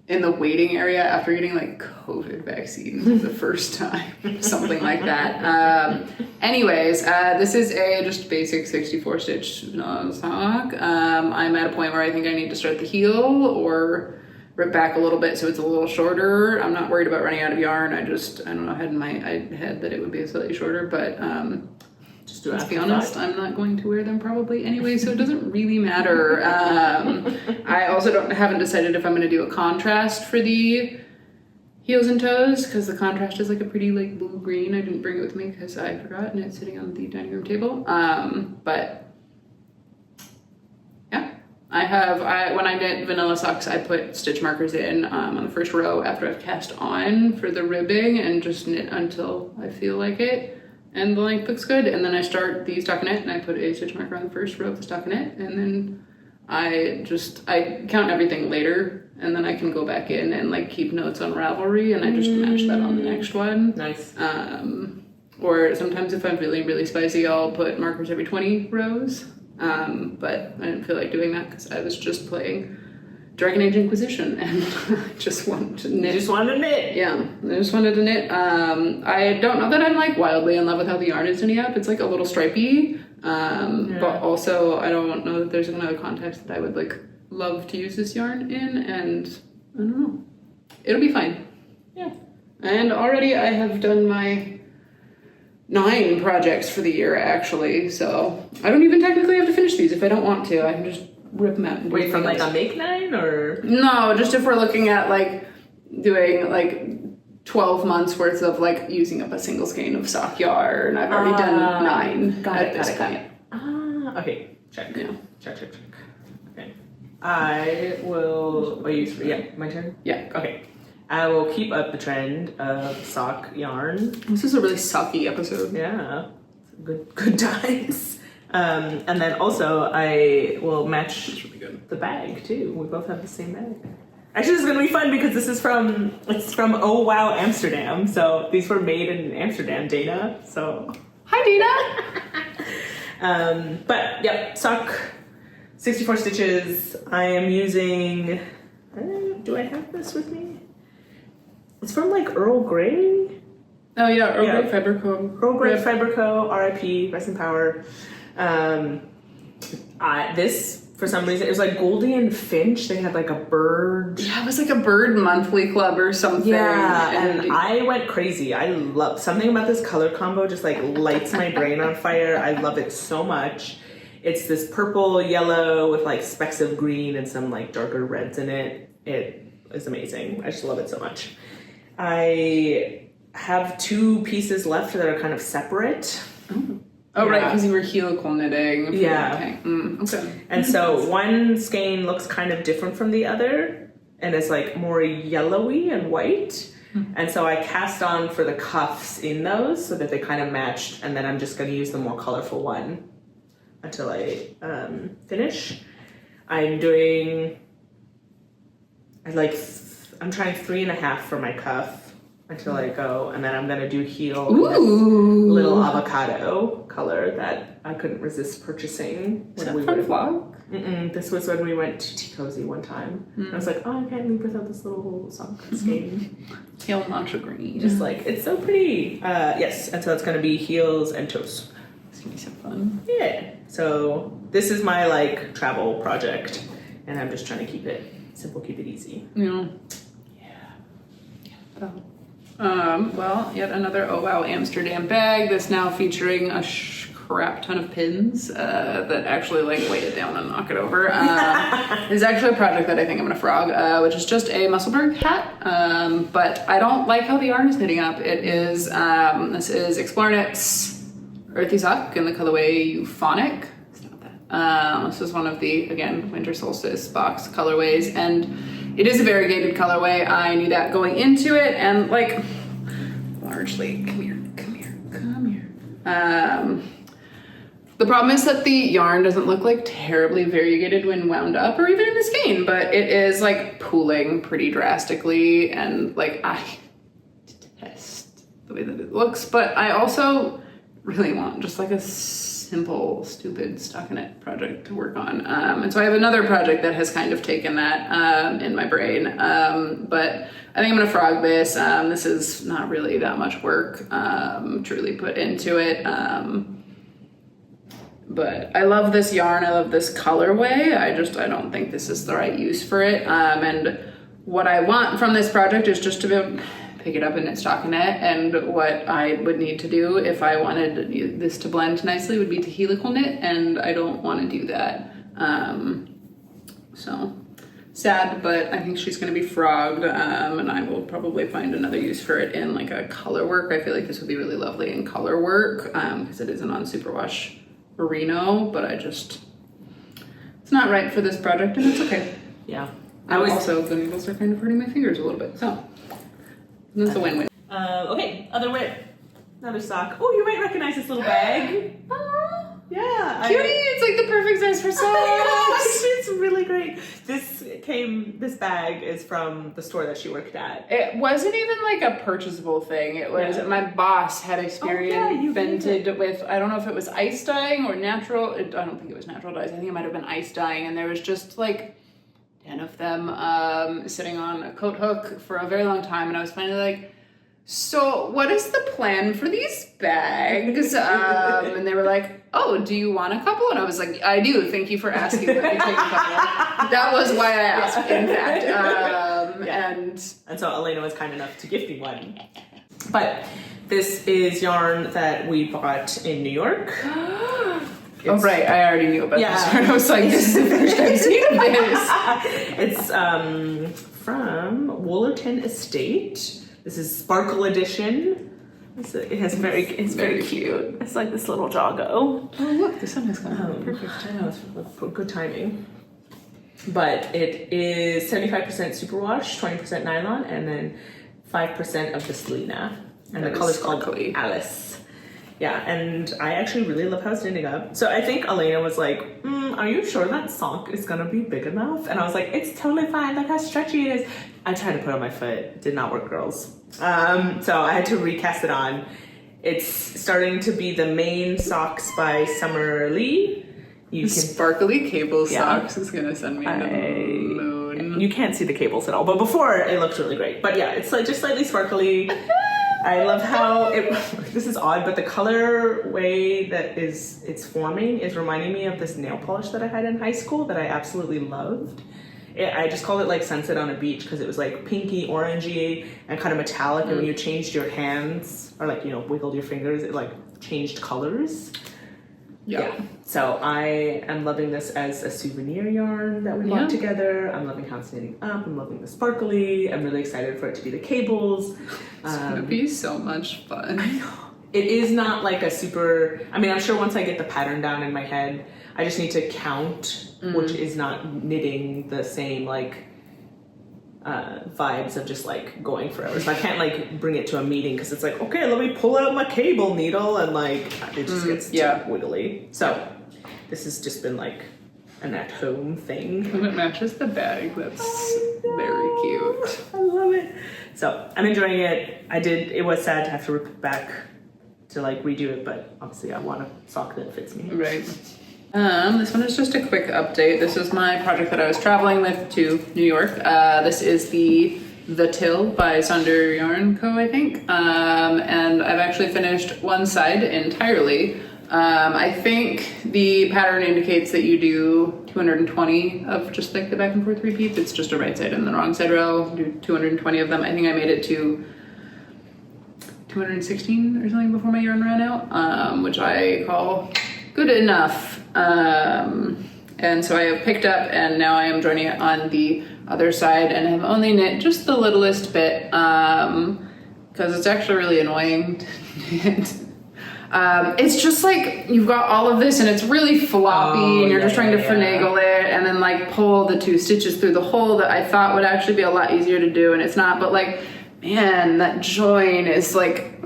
Speaker 2: in the waiting area after getting like COVID vaccine for the first time, something like that. Anyways, this is a just basic 64 stitch vanilla sock. I'm at a point where I think I need to start the heel or rip back a little bit so it's a little shorter. I'm not worried about running out of yarn. I don't know, I had in my head that it would be slightly shorter, but just let's be honest, I'm not going to wear them probably anyway, so it doesn't really matter. I also haven't decided if I'm going to do a contrast for the heels and toes, because the contrast is like a pretty like blue green. I didn't bring it with me because I forgot and it's sitting on the dining room table. But yeah, when I knit vanilla socks, I put stitch markers in on the first row after I've cast on for the ribbing and just knit until I feel like it. And the length looks good, and then I start the stockinette and I put a stitch marker on the first row of the stockinette, and then I count everything later, and then I can go back in and like keep notes on Ravelry, and I just match that on the next one.
Speaker 1: Nice.
Speaker 2: Or sometimes if I'm feeling really spicy, I'll put markers every 20 rows, but I didn't feel like doing that because I was just playing Dragon Age Inquisition, and I just wanted to knit.
Speaker 1: You just wanted to knit.
Speaker 2: Yeah, I just wanted to knit. I don't know that I'm like wildly in love with how the yarn is knitting up. It's like a little stripey, but also I don't know that there's another context that I would like love to use this yarn in, and I don't know. It'll be fine.
Speaker 1: Yeah.
Speaker 2: And already I have done my 9 projects for the year actually, so I don't even technically have to finish these if I don't want to. I can just rip them out and do
Speaker 1: Wait, from like
Speaker 2: else.
Speaker 1: a make 9 or?
Speaker 2: No, just if we're looking at like doing like 12 months worth of like using up a single skein of sock yarn. I've already done 9 at this point.
Speaker 1: Okay, check.
Speaker 2: Yeah.
Speaker 1: Check. Okay. I will, my turn?
Speaker 2: Yeah.
Speaker 1: Okay. I will keep up the trend of sock yarn.
Speaker 2: This is a really socky episode.
Speaker 1: Yeah. Good times. And then also I will match the bag too. We both have the same bag. Actually, this is gonna be fun because it's from Oh Wow Amsterdam. So these were made in Amsterdam, Dana. So
Speaker 2: hi,
Speaker 1: Dana. But yep, sock, 64 stitches. I am using. Do I have this with me? It's from like Earl Grey.
Speaker 2: Oh yeah, Earl Grey Fibre Co.
Speaker 1: Earl Grey Fibre Co. R.I.P. Rest in power. This, for some reason, it was like Goldie and Finch. They had like a bird.
Speaker 2: Yeah, it was like a bird monthly club or something.
Speaker 1: Yeah, and I went crazy. I love something about this color combo. Just like lights my brain on fire. I love it so much. It's this purple yellow with like specks of green and some like darker reds in it. It is amazing. I just love it so much. I have 2 pieces left that are kind of separate.
Speaker 2: Oh, right, because you were helical knitting.
Speaker 1: Yeah.
Speaker 2: Okay. Okay.
Speaker 1: And so one skein looks kind of different from the other, and it's like more yellowy and white. And so I cast on for the cuffs in those so that they kind of matched, and then I'm just going to use the more colorful one until I finish. I'm trying 3.5 for my cuff until I go, and then I'm gonna do heel in this little avocado color that I couldn't resist purchasing.
Speaker 2: Is that from vlog?
Speaker 1: This was when we went to Tea Cozy one time. I was like, oh, I can't leave without this little sock skein.
Speaker 2: Heel matcha green.
Speaker 1: Just like, it's so pretty. Yes, and so it's gonna be heels and toes.
Speaker 2: It's gonna be so fun.
Speaker 1: Yeah. So this is my like travel project, and I'm just trying to keep it simple, keep it easy.
Speaker 2: Yeah. Well, yet another Oh Wow Amsterdam bag that's now featuring a crap ton of pins that actually like weight it down and knock it over. It's actually a project that I think I'm gonna frog, which is just a Musselburgh hat. But I don't like how the yarn is knitting up. It is, this is Explore Knits Earthy Sock in the colorway Euphonic. It's not that. This is one of the, again, Winter Solstice box colorways, and it is a variegated colorway. I knew that going into it, and like, largely, come here. The problem is that the yarn doesn't look like terribly variegated when wound up or even in the skein, but it is like pooling pretty drastically, and like I detest the way that it looks, but I also really want just like a simple, stupid stockinette project to work on. And so I have another project that has kind of taken that in my brain, but I think I'm gonna frog this. This is not really that much work truly put into it. But I love this yarn, I love this colorway. I don't think this is the right use for it. And what I want from this project is just to be able to pick it up in its stockinette, and what I would need to do if I wanted this to blend nicely would be to helical knit, and I don't want to do that. So sad, but I think she's going to be frogged, and I will probably find another use for it in like a color work. I feel like this would be really lovely in color work because it is a non-superwash merino, but it's not right for this project, and it's okay.
Speaker 1: Yeah.
Speaker 2: Also, the needles are kind of hurting my fingers a little bit, so that's a win-win.
Speaker 1: Okay, another sock. Oh, you might recognize this little bag. Yeah.
Speaker 2: Cutie, it's like the perfect size for socks.
Speaker 1: It's really great. This bag is from the store that she worked at.
Speaker 2: It wasn't even like a purchasable thing. It was, my boss had experimented with, I don't know if it was ice dyeing or natural, I don't think it was natural dyes. I think it might have been ice dyeing, and there was just like 10 of them sitting on a coat hook for a very long time, and I was finally like, so what is the plan for these bags? And they were like, oh, do you want a couple? And I was like, I do, thank you for asking. Let me take a couple. That was why I asked, in fact. And
Speaker 1: so Alaina was kind enough to gift me one. But this is yarn that we bought in New York.
Speaker 2: Oh, right, I already knew about this yarn. I was like, this is the first I've seen this.
Speaker 1: It's from Woolerton Estate. This is Sparkle Edition. It's very cute. It's like this little joggo.
Speaker 2: Oh, look, the sun has come out. Perfect.
Speaker 1: I know, it's good timing. But it is 75% superwash, 20% nylon, and then 5% of the Selena. And the color's called Alice. Yeah, and I actually really love how it's knitting up. So I think Alaina was like, are you sure that sock is gonna be big enough? And I was like, it's totally fine, look how stretchy it is. I tried to put it on my foot, did not work, girls. So I had to recast it on. It's starting to be the Maine socks by Summer Lee.
Speaker 2: Sparkly cable socks is gonna send me to the moon.
Speaker 1: You can't see the cables at all, but before it looked really great. But yeah, it's like just slightly sparkly. I love how this is odd, but the color way that it's forming is reminding me of this nail polish that I had in high school that I absolutely loved. I just called it like Sunset on a Beach because it was like pinky, orangey, and kind of metallic. And when you changed your hands or like, wiggled your fingers, it like changed colors. Yeah. So I am loving this as a souvenir yarn that we bought together. I'm loving how it's knitting up. I'm loving the sparkly. I'm really excited for it to be the cables.
Speaker 2: It's gonna be so much fun.
Speaker 1: I know. It is not like a super, I'm sure once I get the pattern down in my head, I just need to count, which is not knitting the same like vibes of just like going forever. So I can't like bring it to a meeting because it's like, okay, let me pull out my cable needle, and like it just gets too wiggly. So this has just been like an at-home thing.
Speaker 2: And it matches the bag. That's very cute.
Speaker 1: I love it. So I'm enjoying it. It was sad to have to rip it back to like redo it, but obviously I want a sock that fits me.
Speaker 2: Right. This one is just a quick update. This is my project that I was traveling with to New York. This is the Till by Sonder Yarn Co, I think. And I've actually finished one side entirely. I think the pattern indicates that you do 220 of just like the back and forth repeats. It's just a right side and the wrong side row. Do 220 of them. I think I made it to 216 or something before my yarn ran out, which I call good enough. And so I have picked up, and now I am joining it on the other side, and have only knit just the littlest bit because it's actually really annoying to knit. It's just like you've got all of this and it's really floppy, and you're just trying to finagle it and then like pull the 2 stitches through the hole that I thought would actually be a lot easier to do, and it's not. But like, man, that join is like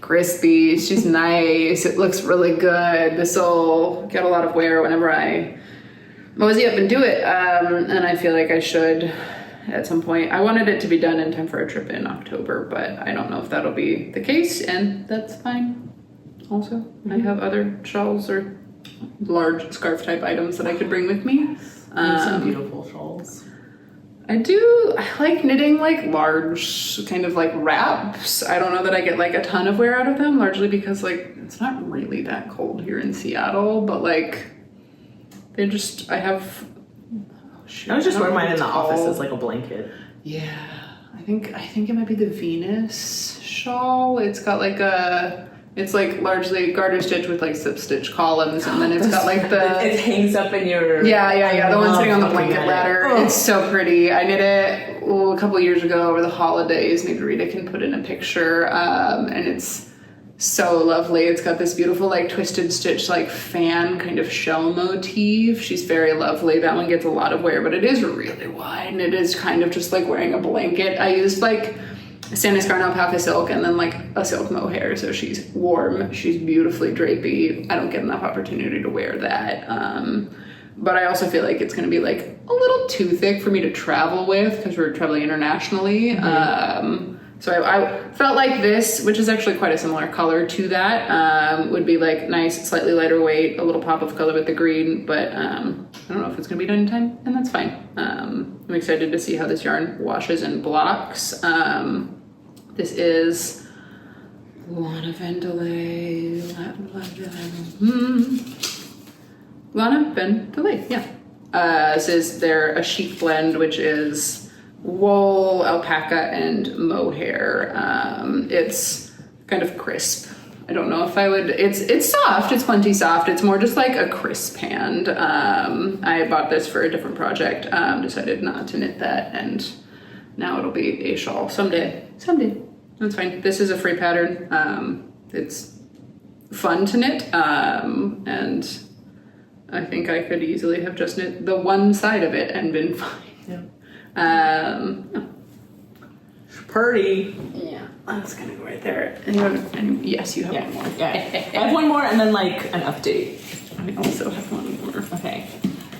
Speaker 2: crispy. She's nice. It looks really good. This will get a lot of wear whenever I mosey up and do it. And I feel like I should at some point. I wanted it to be done in time for a trip in October, but I don't know if that'll be the case, and that's fine. Also, I have other shawls or large scarf type items that I could bring with me.
Speaker 1: Some beautiful shawls.
Speaker 2: I like knitting like large kind of like wraps. I don't know that I get like a ton of wear out of them, largely because like it's not really that cold here in Seattle, but like I have,
Speaker 1: I was just wearing mine in the office as like a blanket.
Speaker 2: Yeah, I think it might be the Venus shawl. It's got like it's like largely garter stitch with like slip stitch columns, and then it's got like
Speaker 1: it hangs up in your
Speaker 2: the one sitting on the blanket ladder. It's so pretty. I knit it a couple years ago over the holidays. Maybe Rita can put in a picture, and it's so lovely. It's got this beautiful like twisted stitch like fan kind of shell motif. She's very lovely. That one gets a lot of wear, but it is really wide, and it is kind of just like wearing a blanket. I used like Sandnes Garn alpaca silk and then like a silk mohair, so she's warm, she's beautifully drapey. I don't get enough opportunity to wear that, but I also feel like it's going to be like a little too thick for me to travel with because we're traveling internationally. So I felt like this, which is actually quite a similar color to that, would be like nice, slightly lighter weight, a little pop of color with the green, but I don't know if it's going to be done in time, and that's fine. I'm excited to see how this yarn washes and blocks. This is Lanivendole. Lanivendole, yeah. This is a chic blend, which is wool, alpaca, and mohair. It's kind of crisp. I don't know if I would, it's soft, it's plenty soft. It's more just like a crisp hand. I bought this for a different project, decided not to knit that, and now it'll be a shawl someday. That's fine. This is a free pattern. It's fun to knit, and I think I could easily have just knit the one side of it and been fine. Yeah.
Speaker 1: Pretty.
Speaker 2: Yeah, that's gonna go right there. And yes, you have one more.
Speaker 1: Yeah, I have one more, and then like an update.
Speaker 2: I also have one more.
Speaker 1: Okay.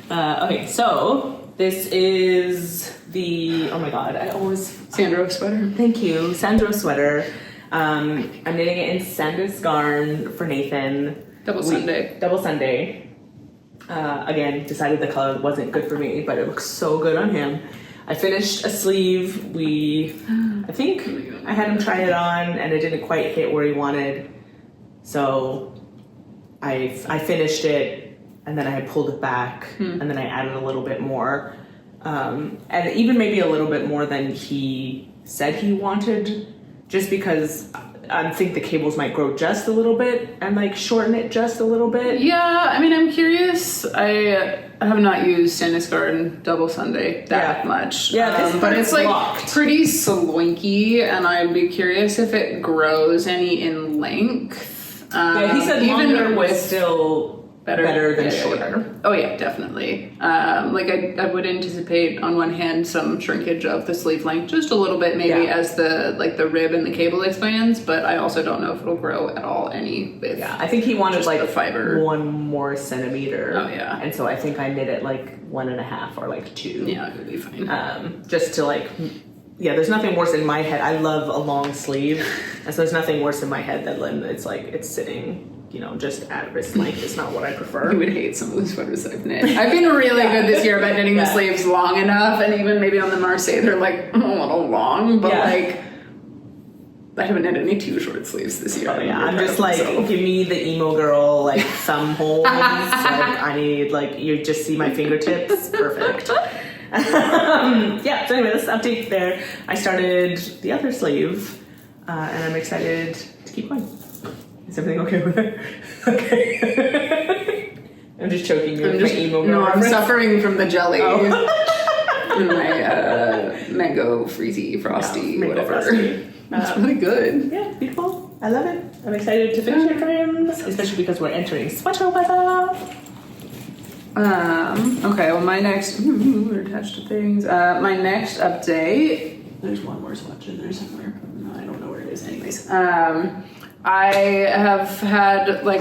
Speaker 1: Okay. So this is the oh my god, I always
Speaker 2: Sandro sweater.
Speaker 1: Thank you, Sandro sweater. I'm knitting it in Sandnes Garn for Nathan.
Speaker 2: Double Sunday.
Speaker 1: Again, decided the color wasn't good for me, but it looks so good on him. I finished a sleeve. I think I had him try it on, and it didn't quite hit where he wanted. So I finished it, and then I had pulled it back, and then I added a little bit more, and even maybe a little bit more than he said he wanted, just because I think the cables might grow just a little bit and like shorten it just a little bit.
Speaker 2: Yeah, I mean, I'm curious. I have not used Sandnes Garn Double Sunday that much.
Speaker 1: Yeah,
Speaker 2: but it's like
Speaker 1: blocked.
Speaker 2: Pretty slinky, and I'd be curious if it grows any in length.
Speaker 1: Yeah, he said longer was still better than shorter.
Speaker 2: Yeah. Oh yeah, definitely. Like I would anticipate on one hand some shrinkage of the sleeve length, just a little bit maybe as the rib and the cable expands, but I also don't know if it'll grow at all any with.
Speaker 1: Yeah, I think he wanted like
Speaker 2: the fiber
Speaker 1: 1 more centimeter.
Speaker 2: Oh yeah.
Speaker 1: And so I think I knit it like 1.5 or like 2.
Speaker 2: Yeah, it would be fine.
Speaker 1: Just to like. Yeah, there's nothing worse in my head. I love a long sleeve, and so there's nothing worse in my head than it's like it's sitting, just at wrist length. It's not what I prefer.
Speaker 2: You would hate some of the sweaters I've knit. I've been really good this year about knitting the sleeves long enough, and even maybe on the Marseille they're like a little long, but like I haven't knit any too short sleeves this year.
Speaker 1: Oh yeah, I'm just like, give me the emo girl like thumb holes. Like I need you just see my fingertips. Perfect. So anyway, this update there. I started the other sleeve, and I'm excited to keep going. Is everything okay with it? Okay. I'm just choking you with my emo girl.
Speaker 2: No, I'm suffering from the jelly. And my mango freezy frosty, whatever. Frosty. It's really good.
Speaker 1: Yeah, beautiful. I love it. I'm excited to finish it for him, especially because we're entering sweater weather.
Speaker 2: Okay, well my next, we're attached to things. My next update, there's one more swatch in there somewhere. No, I don't know where it is anyways. I have had like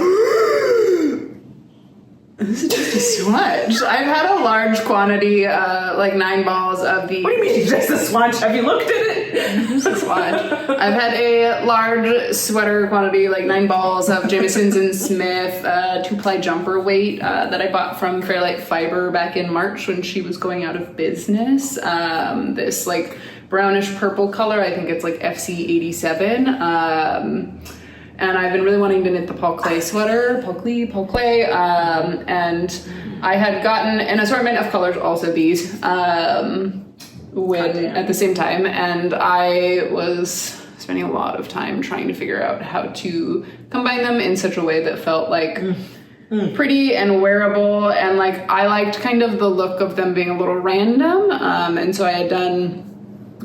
Speaker 2: this is just a swatch. I've had a large quantity, like 9 balls of the.
Speaker 1: What do you mean just a swatch? Have you looked at it?
Speaker 2: It's a swatch. I've had a large sweater quantity, like 9 balls of Jamieson's and Smith 2-ply jumper weight that I bought from Fairlight Fibre back in March when she was going out of business. This like brownish purple color. I think it's like FC87. And I've been really wanting to knit the Paul Clay sweater, Paul Clay, and I had gotten an assortment of colors, also these, when at the same time, and I was spending a lot of time trying to figure out how to combine them in such a way that felt like pretty and wearable, and like I liked kind of the look of them being a little random, and so I had done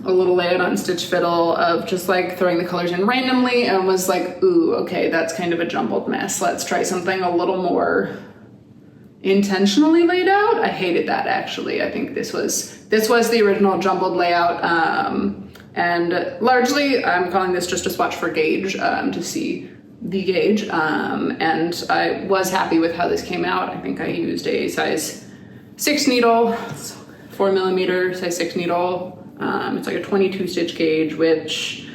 Speaker 2: a little layout on Stitch Fiddle of just like throwing the colors in randomly and was like, ooh, okay, that's kind of a jumbled mess. Let's try something a little more intentionally laid out. I hated that actually. I think this was the original jumbled layout. And largely I'm calling this just a swatch for gauge to see the gauge. And I was happy with how this came out. I think I used a size 6 needle, 4mm size 6 needle. It's like a 22 stitch gauge, which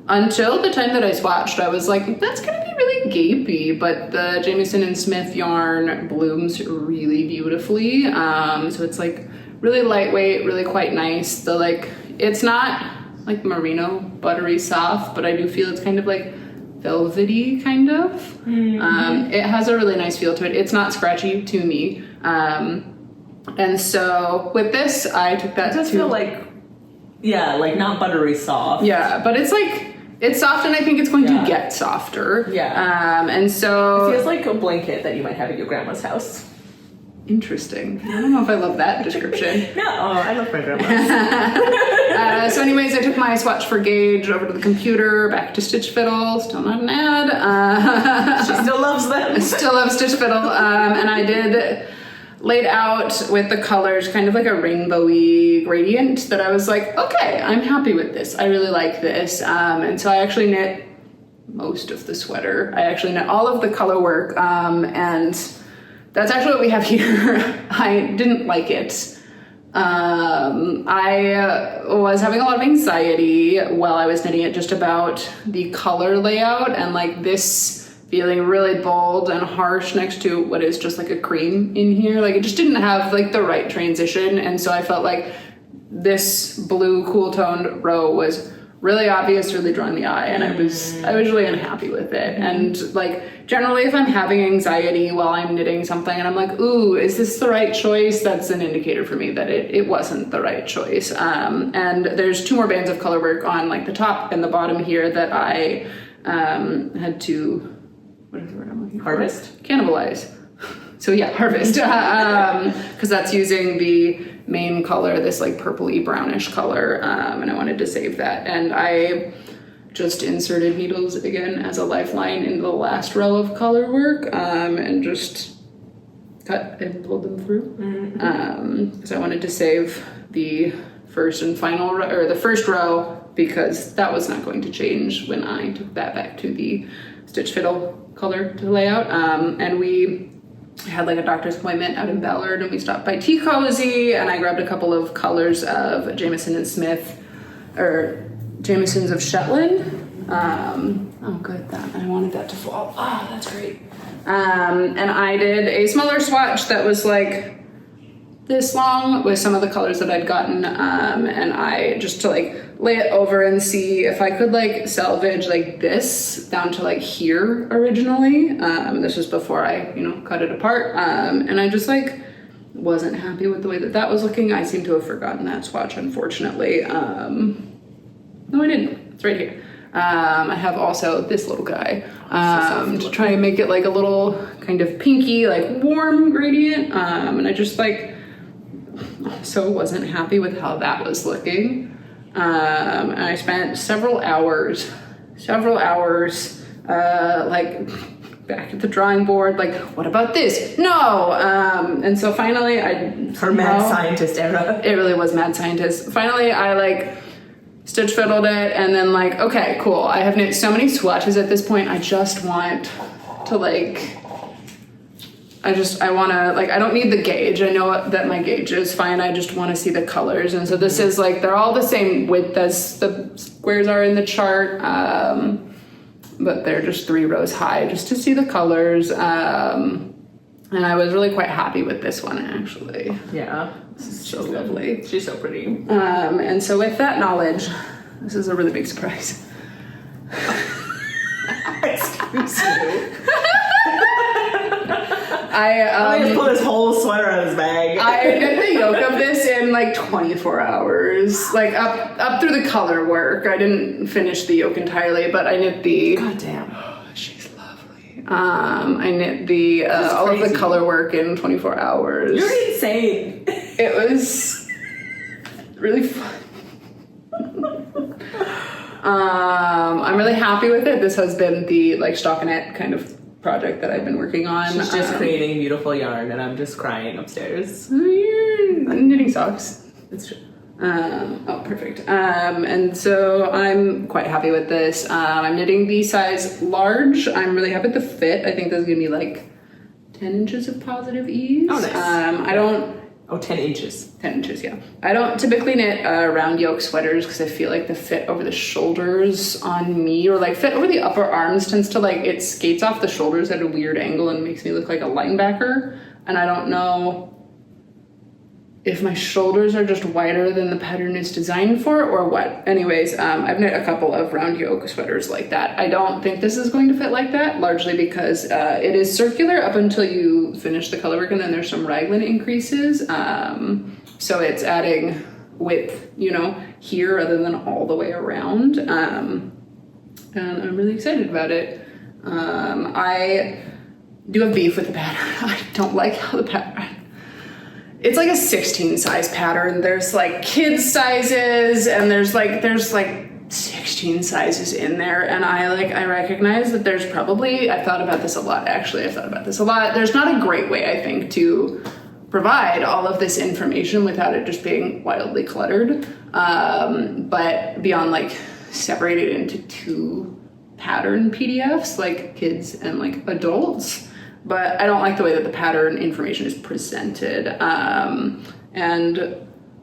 Speaker 2: until the time that I swatched, I was like, that's gonna be really gapey, but the Jamieson and Smith yarn blooms really beautifully. So it's like really lightweight, really quite nice. It's not like merino, buttery soft, but I do feel it's kind of like velvety kind of. Mm-hmm. It has a really nice feel to it. It's not scratchy to me. And so with this, I took that
Speaker 1: to feel like, yeah, like not buttery soft.
Speaker 2: Yeah, but it's like, it's soft and I think it's going to get softer.
Speaker 1: Yeah.
Speaker 2: And so...
Speaker 1: It feels like a blanket that you might have at your grandma's house.
Speaker 2: Interesting. I don't know if I love that description.
Speaker 1: No, I love my grandma's.
Speaker 2: So anyways, I took my swatch for gauge over to the computer, back to Stitch Fiddle, still not an ad.
Speaker 1: She still loves them.
Speaker 2: I still love Stitch Fiddle. And I did... laid out with the colors kind of like a rainbowy gradient that I was like, okay, I'm happy with this. I really like this. And so I actually knit most of the sweater. I actually knit all of the color work. And that's actually what we have here. I didn't like it. I was having a lot of anxiety while I was knitting it just about the color layout and like this feeling really bold and harsh next to what is just like a cream in here. Like it just didn't have like the right transition. And so I felt like this blue cool toned row was really obvious, really drawing the eye. And I was really unhappy with it. And like generally if I'm having anxiety while I'm knitting something and I'm like, ooh, is this the right choice? That's an indicator for me that it wasn't the right choice. And there's 2 more bands of color work on like the top and the bottom here that I had to, what is the word I'm looking for?
Speaker 1: Harvest?
Speaker 2: Cannibalize. So yeah, harvest. Because that's using the main color, this like purpley brownish color, and I wanted to save that. And I just inserted needles again as a lifeline in the last row of color work, and just cut and pulled them through. Because I wanted to save the first and final row, or the first row, because that was not going to change when I took that back to the Stitch Fiddle color to lay out. And we had like a doctor's appointment out in Ballard and we stopped by Tea Cozy and I grabbed a couple of colors of Jamieson and Smith, or Jamieson's of Shetland. Oh good, I wanted that to fall. Oh, that's great. And I did a smaller swatch that was like this long with some of the colors that I'd gotten, and I just to like lay it over and see if I could like salvage like this down to like here originally. This was before I, cut it apart, and I just like wasn't happy with the way that was looking. I seem to have forgotten that swatch, unfortunately. No, I didn't. It's right here. I have also this little guy to try and make it like a little kind of pinky, like warm gradient, and I just like also wasn't happy with how that was looking. And I spent several hours like back at the drawing board, like, what about this? No! And so finally
Speaker 1: Her mad scientist era.
Speaker 2: It really was mad scientist. Finally, I like stitch fiddled it, and then like, okay, cool. I have knit so many swatches at this point. I just want to like, I want to, like, I don't need the gauge. I know that my gauge is fine. I just want to see the colors. And so this is like, they're all the same width as the squares are in the chart. But they're just 3 rows high just to see the colors. And I was really quite happy with this one, actually.
Speaker 1: Yeah.
Speaker 2: So lovely.
Speaker 1: She's so pretty.
Speaker 2: And so with that knowledge, this is a really big surprise.
Speaker 1: Excuse you.
Speaker 2: I
Speaker 1: just pulled this whole sweater out of his bag.
Speaker 2: I knit the yoke of this in like 24 hours, like up through the color work. I didn't finish the yoke entirely, but I knit the.
Speaker 1: God damn.
Speaker 2: Oh, she's lovely. I knit the all of the color work in 24 hours.
Speaker 1: You're insane.
Speaker 2: It was really fun. I'm really happy with it. This has been the like stockinette kind of project that I've been working on.
Speaker 1: She's just creating beautiful yarn, and I'm just crying upstairs.
Speaker 2: Knitting socks.
Speaker 1: It's true.
Speaker 2: Oh, perfect. And so I'm quite happy with this. I'm knitting the size large. I'm really happy with the fit. I think there's gonna be like 10 inches of positive ease.
Speaker 1: Oh, nice.
Speaker 2: I don't.
Speaker 1: Oh, 10 inches.
Speaker 2: 10 inches, yeah. I don't typically knit round yoke sweaters because I feel like the fit over the shoulders on me, or like fit over the upper arms, tends to like, it skates off the shoulders at a weird angle and makes me look like a linebacker. And I don't know if my shoulders are just wider than the pattern is designed for or what. Anyways, I've knit a couple of round yoke sweaters like that. I don't think this is going to fit like that, largely because it is circular up until you finish the colorwork, and then there's some raglan increases. So it's adding width, you know, here rather than all the way around. And I'm really excited about it. I do have beef with the pattern. I don't like how the pattern, it's like a 16 size pattern. There's like kids sizes, and there's like 16 sizes in there. And I recognize that there's probably, I've thought about this a lot, actually. I've thought about this a lot. There's not a great way, I think, to provide all of this information without it just being wildly cluttered. But beyond like separated into 2 pattern PDFs, like kids and like adults. But I don't like the way that the pattern information is presented. And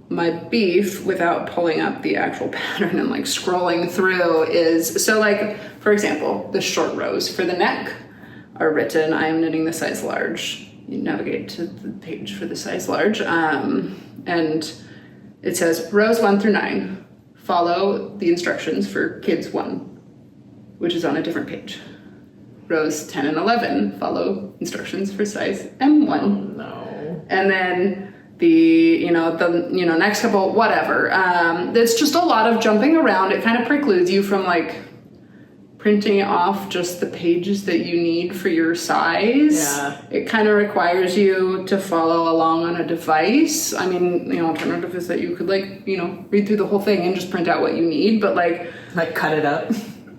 Speaker 2: my beef, without pulling up the actual pattern and like scrolling through, is, so like, for example, the short rows for the neck are written, I am knitting the size large. You navigate to the page for the size large. And it says rows 1 through 9, follow the instructions for kids 1, which is on a different page. Rows 10 and 11 follow instructions for size M1.
Speaker 1: Oh, no.
Speaker 2: And then the next couple, whatever. It's just a lot of jumping around. It kind of precludes you from like printing off just the pages that you need for your size.
Speaker 1: Yeah. It
Speaker 2: kind of requires you to follow along on a device. I mean, the alternative is that you could like, read through the whole thing and just print out what you need, but like
Speaker 1: cut it up.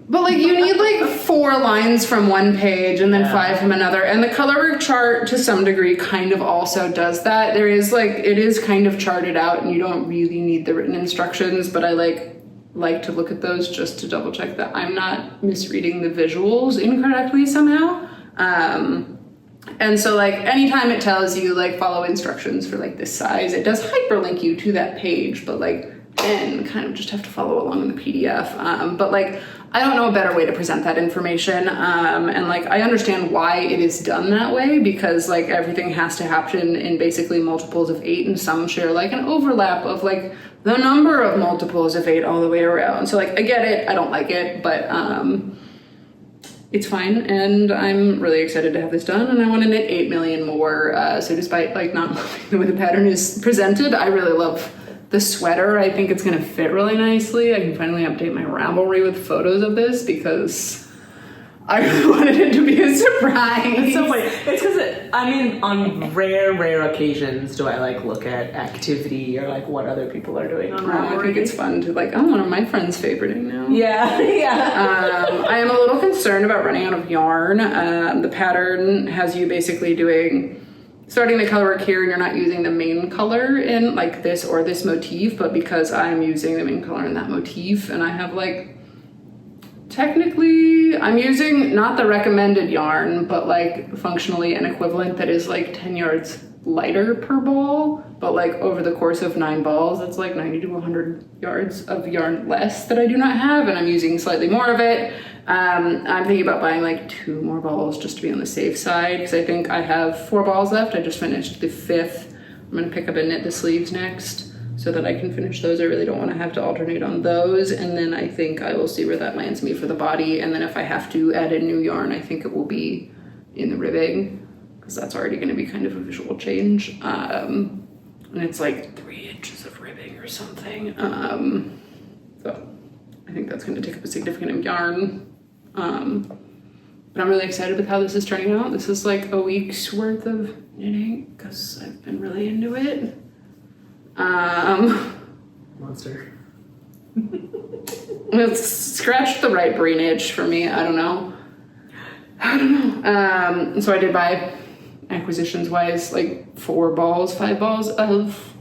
Speaker 2: But like you need like 4 lines from one page and then 5 from another. And the colorwork chart to some degree kind of also does that. There is like, it is kind of charted out and you don't really need the written instructions, but I like to look at those just to double check that I'm not misreading the visuals incorrectly somehow. And so like anytime it tells you like follow instructions for like this size, it does hyperlink you to that page, but like then kind of just have to follow along in the PDF. But like, I don't know a better way to present that information. And like, I understand why it is done that way, because like everything has to happen in basically multiples of 8, and some share like an overlap of like the number of multiples of 8 all the way around. So like, I get it, I don't like it, but it's fine. And I'm really excited to have this done, and I want to knit 8 million more. So despite like not loving the way the pattern is presented, I really love the sweater. I think it's going to fit really nicely. I can finally update my Ravelry with photos of this because I really wanted it to be a surprise.
Speaker 1: It's so funny. It's because, on rare occasions do I like look at activity or like what other people are doing on Ravelry.
Speaker 2: I think it's fun to like, I'm one of my friends favoriting now.
Speaker 1: Yeah, yeah.
Speaker 2: I am a little concerned about running out of yarn. The pattern has you basically doing starting the color work here and you're not using the main color in like this or this motif, but because I'm using the main color in that motif, and I have like, technically I'm using not the recommended yarn, but like functionally an equivalent that is like 10 yards lighter per ball, but like over the course of 9 balls, that's like 90 to 100 yards of yarn less that I do not have, and I'm using slightly more of it. I'm thinking about buying like 2 more balls just to be on the safe side, because I think I have 4 balls left. I just finished the 5th. I'm gonna pick up and knit the sleeves next so that I can finish those. I really don't want to have to alternate on those, and then I think I will see where that lands me for the body, and then if I have to add in new yarn, I think it will be in the ribbing, because that's already going to be kind of a visual change. And it's like 3 inches of ribbing or something. So I think that's going to take up a significant amount of yarn. But I'm really excited with how this is turning out. This is like a week's worth of knitting because I've been really into it.
Speaker 3: Monster.
Speaker 2: It's scratched the right brain itch for me. I don't know. So I did buy, acquisitions wise, like 4 balls, 5 balls of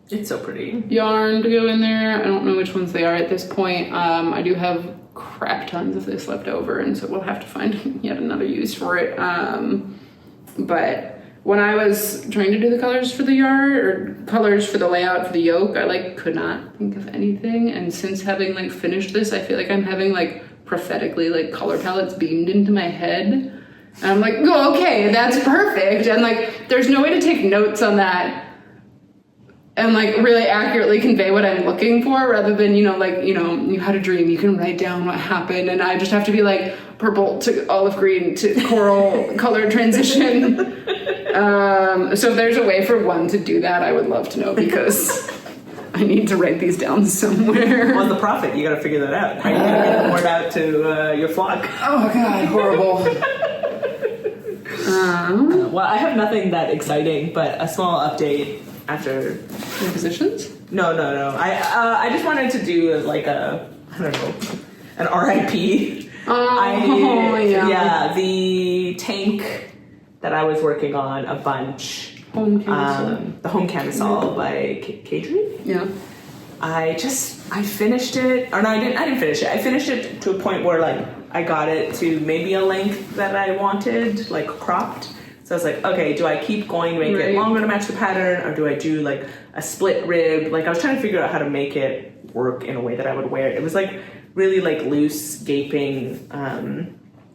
Speaker 1: It's so pretty.
Speaker 2: yarn to go in there. I don't know which ones they are at this point. I do have crap tons of this left over, and so we'll have to find yet another use for it. But when I was trying to do the colors for the yarn, or colors for the layout for the yoke, I like could not think of anything. And since having like finished this, I feel like I'm having like prophetically like color palettes beamed into my head. And I'm like, oh, okay, that's perfect. And like, there's no way to take notes on that and like really accurately convey what I'm looking for, rather than, you had a dream, you can write down what happened, and I just have to be like purple to olive green to coral color transition. So if there's a way for one to do that, I would love to know, because I need to write these down somewhere.
Speaker 3: On the profit, you gotta figure that out. How are you gonna get the word out to your flock?
Speaker 2: Oh god, horrible.
Speaker 3: Well, I have nothing that exciting, but a small update after
Speaker 2: Positions?
Speaker 3: No. I just wanted to do like an RIP. Yeah, the tank that I was working on a bunch.
Speaker 2: Home camisole.
Speaker 3: The home camisole by Kadri.
Speaker 2: Yeah.
Speaker 3: I finished it, or no, I didn't finish it. I finished it to a point where like I got it to maybe a length that I wanted, like cropped. So I was like, okay, do I keep going, make it longer to match the pattern, or do I do like a split rib? Like I was trying to figure out how to make it work in a way that I would wear it. It was like really like loose, gaping.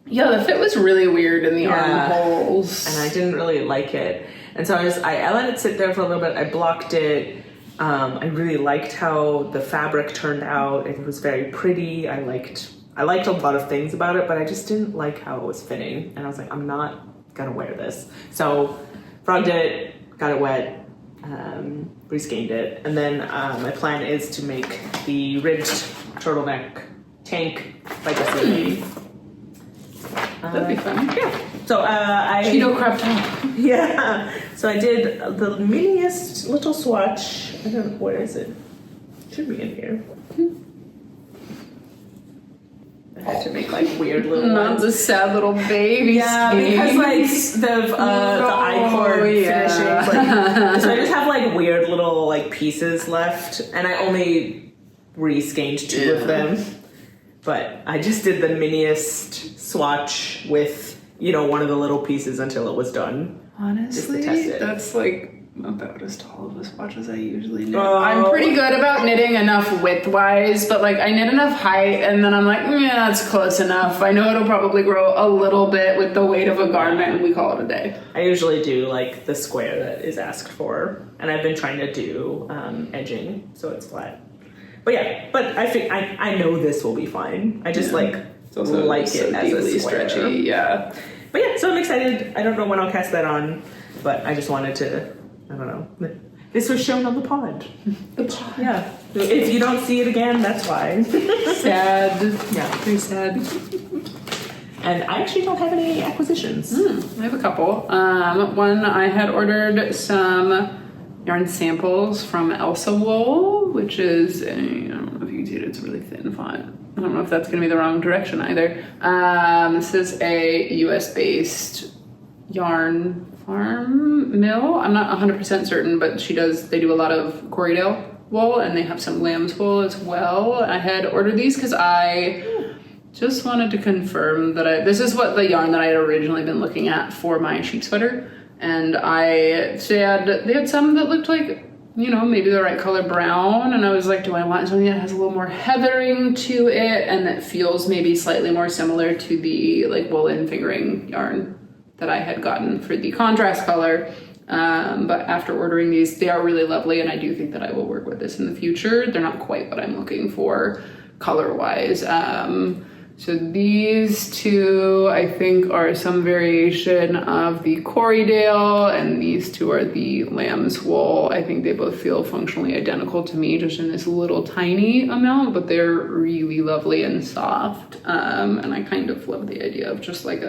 Speaker 2: Yeah, the fit was really weird in the armholes.
Speaker 3: And I didn't really like it. And so I let it sit there for a little bit. I blocked it. I really liked how the fabric turned out. It was very pretty. I liked a lot of things about it, but I just didn't like how it was fitting. And I was like, I'm not gonna wear this. So frogged it, got it wet, reskeined it, and then my plan is to make the ribbed turtleneck tank by Jessie.
Speaker 2: That'd be fun.
Speaker 3: Yeah. So
Speaker 2: Cheeto crop top.
Speaker 3: Yeah. So I did the miniest little swatch. I don't know, where is it? Should be in here. I had to make like weird little
Speaker 2: Not
Speaker 3: ones.
Speaker 2: the sad little baby.
Speaker 3: Yeah, because like the I-cord finishing. Like, so I just have like weird little like pieces left, and I only reskeined 2 of them. But I just did the miniest swatch with, one of the little pieces until it was done.
Speaker 2: Honestly,
Speaker 3: just to test it.
Speaker 2: that's like about as tall of a swatch as I usually knit. I'm pretty good about knitting enough width-wise, but like I knit enough height, and then I'm like, yeah, that's close enough. I know it'll probably grow a little bit with the weight of a garment, and we call it a day.
Speaker 3: I usually do like the square that is asked for, and I've been trying to do edging so it's flat. But yeah, but I think I know this will be fine. I just like it as a square.
Speaker 2: Stretchy, yeah.
Speaker 3: But yeah, so I'm excited. I don't know when I'll cast that on, but I just wanted to, I don't know. This was shown on the pod.
Speaker 2: The pod.
Speaker 3: Yeah. If you don't see it again, that's why.
Speaker 2: Sad.
Speaker 3: Yeah.
Speaker 2: Very sad.
Speaker 3: And I actually don't have any acquisitions.
Speaker 2: I have a couple. One, I had ordered some yarn samples from Elsa Wool, which is I don't know if you can see it, it's a really thin font. I don't know if that's going to be the wrong direction either. This is a US-based Yarn Farm Mill. I'm not 100% certain, but they do a lot of Corriedale wool, and they have some lamb's wool as well. I had ordered these because I just wanted to confirm that this is what the yarn that I had originally been looking at for my sheep sweater. And they had some that looked like, you know, maybe the right color brown, and I was like, do I want something that has a little more heathering to it and that feels maybe slightly more similar to the like woolen fingering yarn that I had gotten for the contrast color. But after ordering these, they are really lovely, and I do think that I will work with this in the future. They're not quite what I'm looking for color-wise. So these two, I think, are some variation of the Corriedale, and these two are the lamb's wool. I think they both feel functionally identical to me, just in this little tiny amount, but they're really lovely and soft. And I kind of love the idea of just like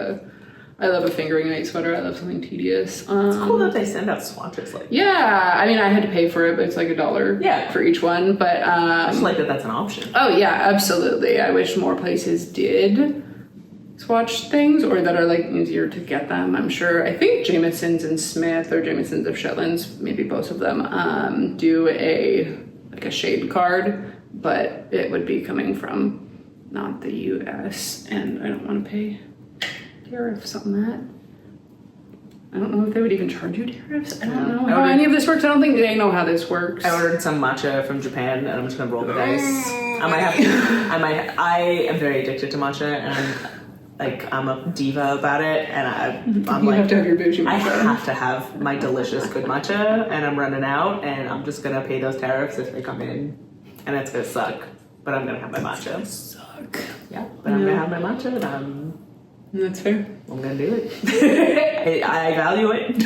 Speaker 2: I love a fingering night sweater. I love something tedious.
Speaker 3: It's cool that they send out swatches like that.
Speaker 2: Yeah, I mean, I had to pay for it, but it's like $1 for each one. But
Speaker 3: I just like that that's an option.
Speaker 2: Oh yeah, absolutely. I wish more places did swatch things, or that are like easier to get them. I'm sure. I think Jamieson's and Smith, or Jamieson's of Shetlands, maybe both of them, do a shade card, but it would be coming from not the US, and I don't want to pay tariffs on that. I don't know if they would even charge you tariffs. I don't know how any of this works. I don't think they know how this works.
Speaker 3: I ordered some matcha from Japan, and I'm just gonna roll the dice. I am very addicted to matcha, and I'm a diva about it, and I'm
Speaker 2: you have to have your bougie matcha.
Speaker 3: I have to have my delicious good matcha, and I'm running out, and I'm just gonna pay those tariffs if they come in, and it's gonna suck. But I'm gonna have my matcha.
Speaker 2: Suck.
Speaker 3: Yeah, but I'm gonna have my matcha, and
Speaker 2: that's fair.
Speaker 3: I'm gonna do it. I value it.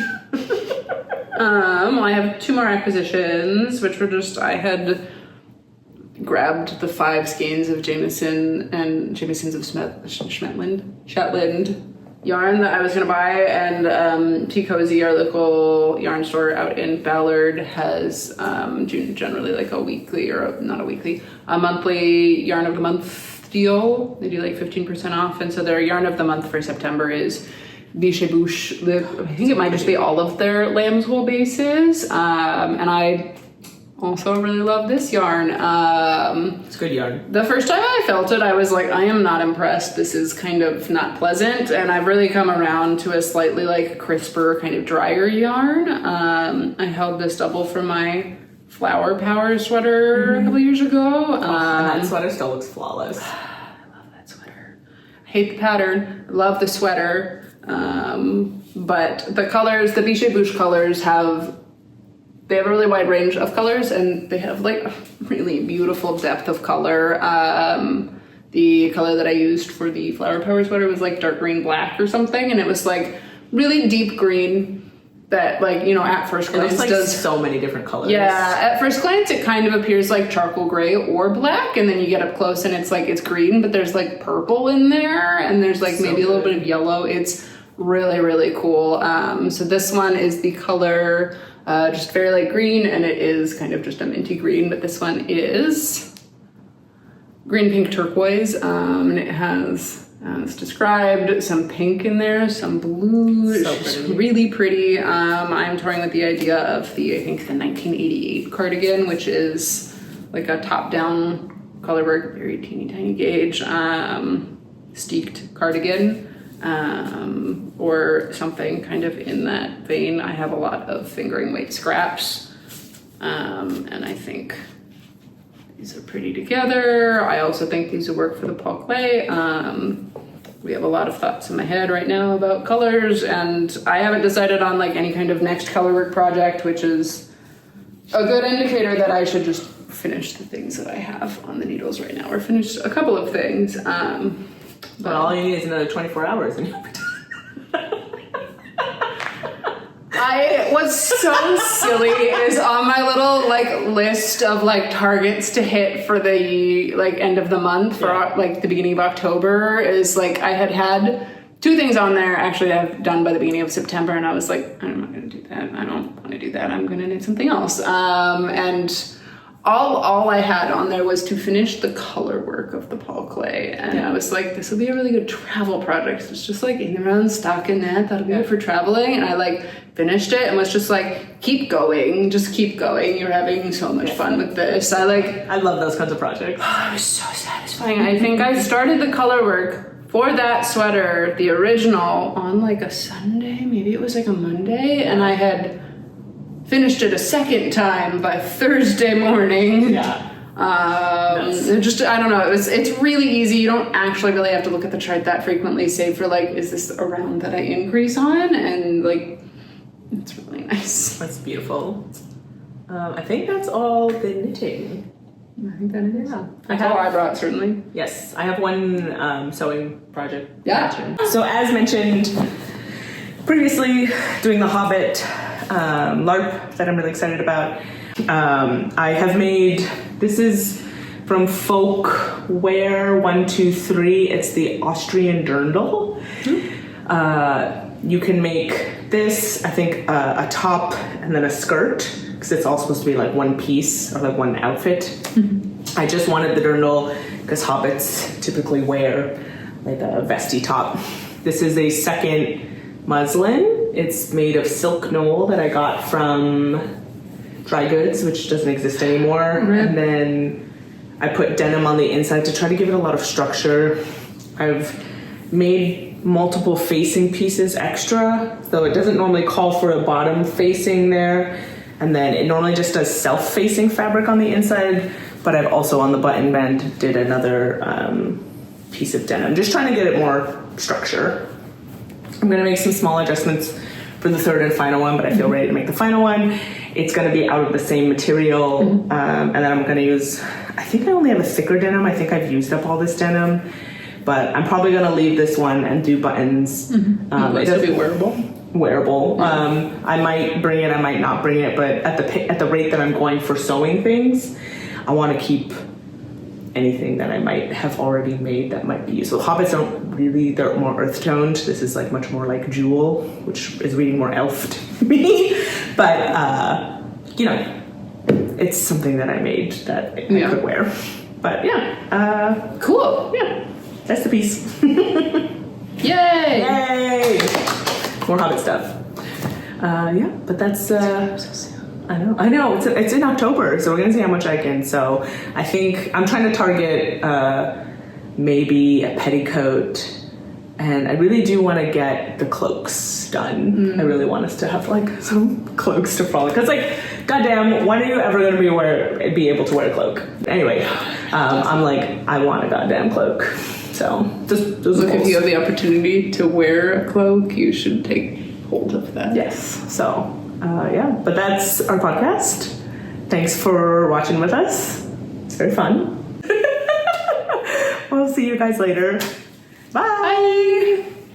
Speaker 2: I have 2 more acquisitions, which were just, I had grabbed the 5 skeins of Jamieson and Jamieson's of Shetland yarn that I was gonna buy, and Tea Cozy, our local yarn store out in Ballard, has generally like a monthly yarn of the month deal. They do like 15% off, and so their yarn of the month for September is Biche Bouche. I think it might just be all of their lamb's wool bases, and I also really love this yarn.
Speaker 3: It's good yarn.
Speaker 2: The first time I felt it, I was like, I am not impressed. This is kind of not pleasant, and I've really come around to a slightly like crisper, kind of drier yarn. I held this double for my Flower Power sweater a couple years ago.
Speaker 3: And that sweater still looks flawless.
Speaker 2: I love that sweater. I hate the pattern. I love the sweater. But the colors, the Biche Bouche colors they have a really wide range of colors, and they have like a really beautiful depth of color. The color that I used for the Flower Power sweater was like dark green black or something, and it was like really deep green that, like, you know, at first glance
Speaker 3: it looks like so many different colors.
Speaker 2: Yeah, at first glance it kind of appears like charcoal gray or black, and then you get up close and it's like it's green, but there's like purple in there, and there's like maybe a little bit of yellow. It's really, really cool. So this one is the color just very light green, and it is kind of just a minty green, but this one is green pink turquoise, and it has, as described, some pink in there, some blue. It's really pretty. I'm touring with the idea of I think the 1988 cardigan, which is like a top-down colorwork, very teeny tiny gauge, steeked cardigan, or something kind of in that vein. I have a lot of fingering weight scraps, and I think these are pretty together. I also think these will work for the Paul Clay. We have a lot of thoughts in my head right now about colors, and I haven't decided on like any kind of next colorwork project, which is a good indicator that I should just finish the things that I have on the needles right now, or finish a couple of things.
Speaker 3: But all you need is another 24 hours and you'll be done.
Speaker 2: I was so silly is on my little like list of like targets to hit for the like end of the month for like the beginning of October is like I had 2 things on there actually I've done by the beginning of September, and I was like, I'm not gonna do that. I don't want to do that. I'm gonna do something else. And all I had on there was to finish the color work of the Paul clay, and I was like, this will be a really good travel project. It's just like in around stockinette, that'll be good for traveling. And I like finished it and was just like, keep going, just keep going. You're having so much fun with this. I
Speaker 3: love those kinds of projects.
Speaker 2: It was so satisfying. I think I started the color work for that sweater, the original, on like a Sunday, maybe it was like a Monday, and I had finished it a second time by Thursday morning.
Speaker 3: Yeah.
Speaker 2: Just, I don't know, it's really easy. You don't actually really have to look at the chart that frequently, save for like, is this a round that I increase on? And like, it's really nice.
Speaker 3: That's beautiful. I think that's all the knitting.
Speaker 2: I think that it is.
Speaker 3: Yeah.
Speaker 2: That's all I brought, certainly.
Speaker 3: Yes, I have one sewing project.
Speaker 2: Yeah.
Speaker 3: So as mentioned previously, doing the Hobbit LARP that I'm really excited about. I have made, this is from Folk Wear 123. It's the Austrian dirndl. You can make this, I think, a top and then a skirt, because it's all supposed to be like one piece or like one outfit. I just wanted the dirndl because hobbits typically wear like a vesty top. This is a second muslin. It's made of silk knoll that I got from Dry Goods, which doesn't exist anymore. And then I put denim on the inside to try to give it a lot of structure. I've made multiple facing pieces extra, though it doesn't normally call for a bottom facing there. And then it normally just does self-facing fabric on the inside, but I've also on the button band did another piece of denim, just trying to get it more structure. I'm gonna make some small adjustments for the third and final one, but I feel ready to make the final one. It's gonna be out of the same material, and then I'm gonna use, I think I only have a thicker denim. I think I've used up all this denim, but I'm probably gonna leave this one and do buttons.
Speaker 2: It'll be wearable.
Speaker 3: I might bring it, I might not bring it, but at the rate that I'm going for sewing things, I want to keep anything that I might have already made that might be useful. Hobbits don't really, they're more earth toned. This is like much more like Jewel, which is reading more elf to me. But you know, it's something that I made that I could wear. But yeah,
Speaker 2: cool.
Speaker 3: Yeah, that's the piece.
Speaker 2: Yay!
Speaker 3: Yay! More Hobbit stuff. Yeah, but that's I know. It's in October, so we're gonna see how much I can. So I think I'm trying to target maybe a petticoat, and I really do want to get the cloaks done. I really want us to have like some cloaks to frolic. Cause like, goddamn, when are you ever gonna be able to wear a cloak? Anyway, I'm like, I want a goddamn cloak. So just those are
Speaker 2: if you have the opportunity to wear a cloak, you should take hold of that.
Speaker 3: Yes. So. Yeah, but that's our podcast. Thanks for watching with us. It's very fun. We'll see you guys later. Bye.
Speaker 2: Bye.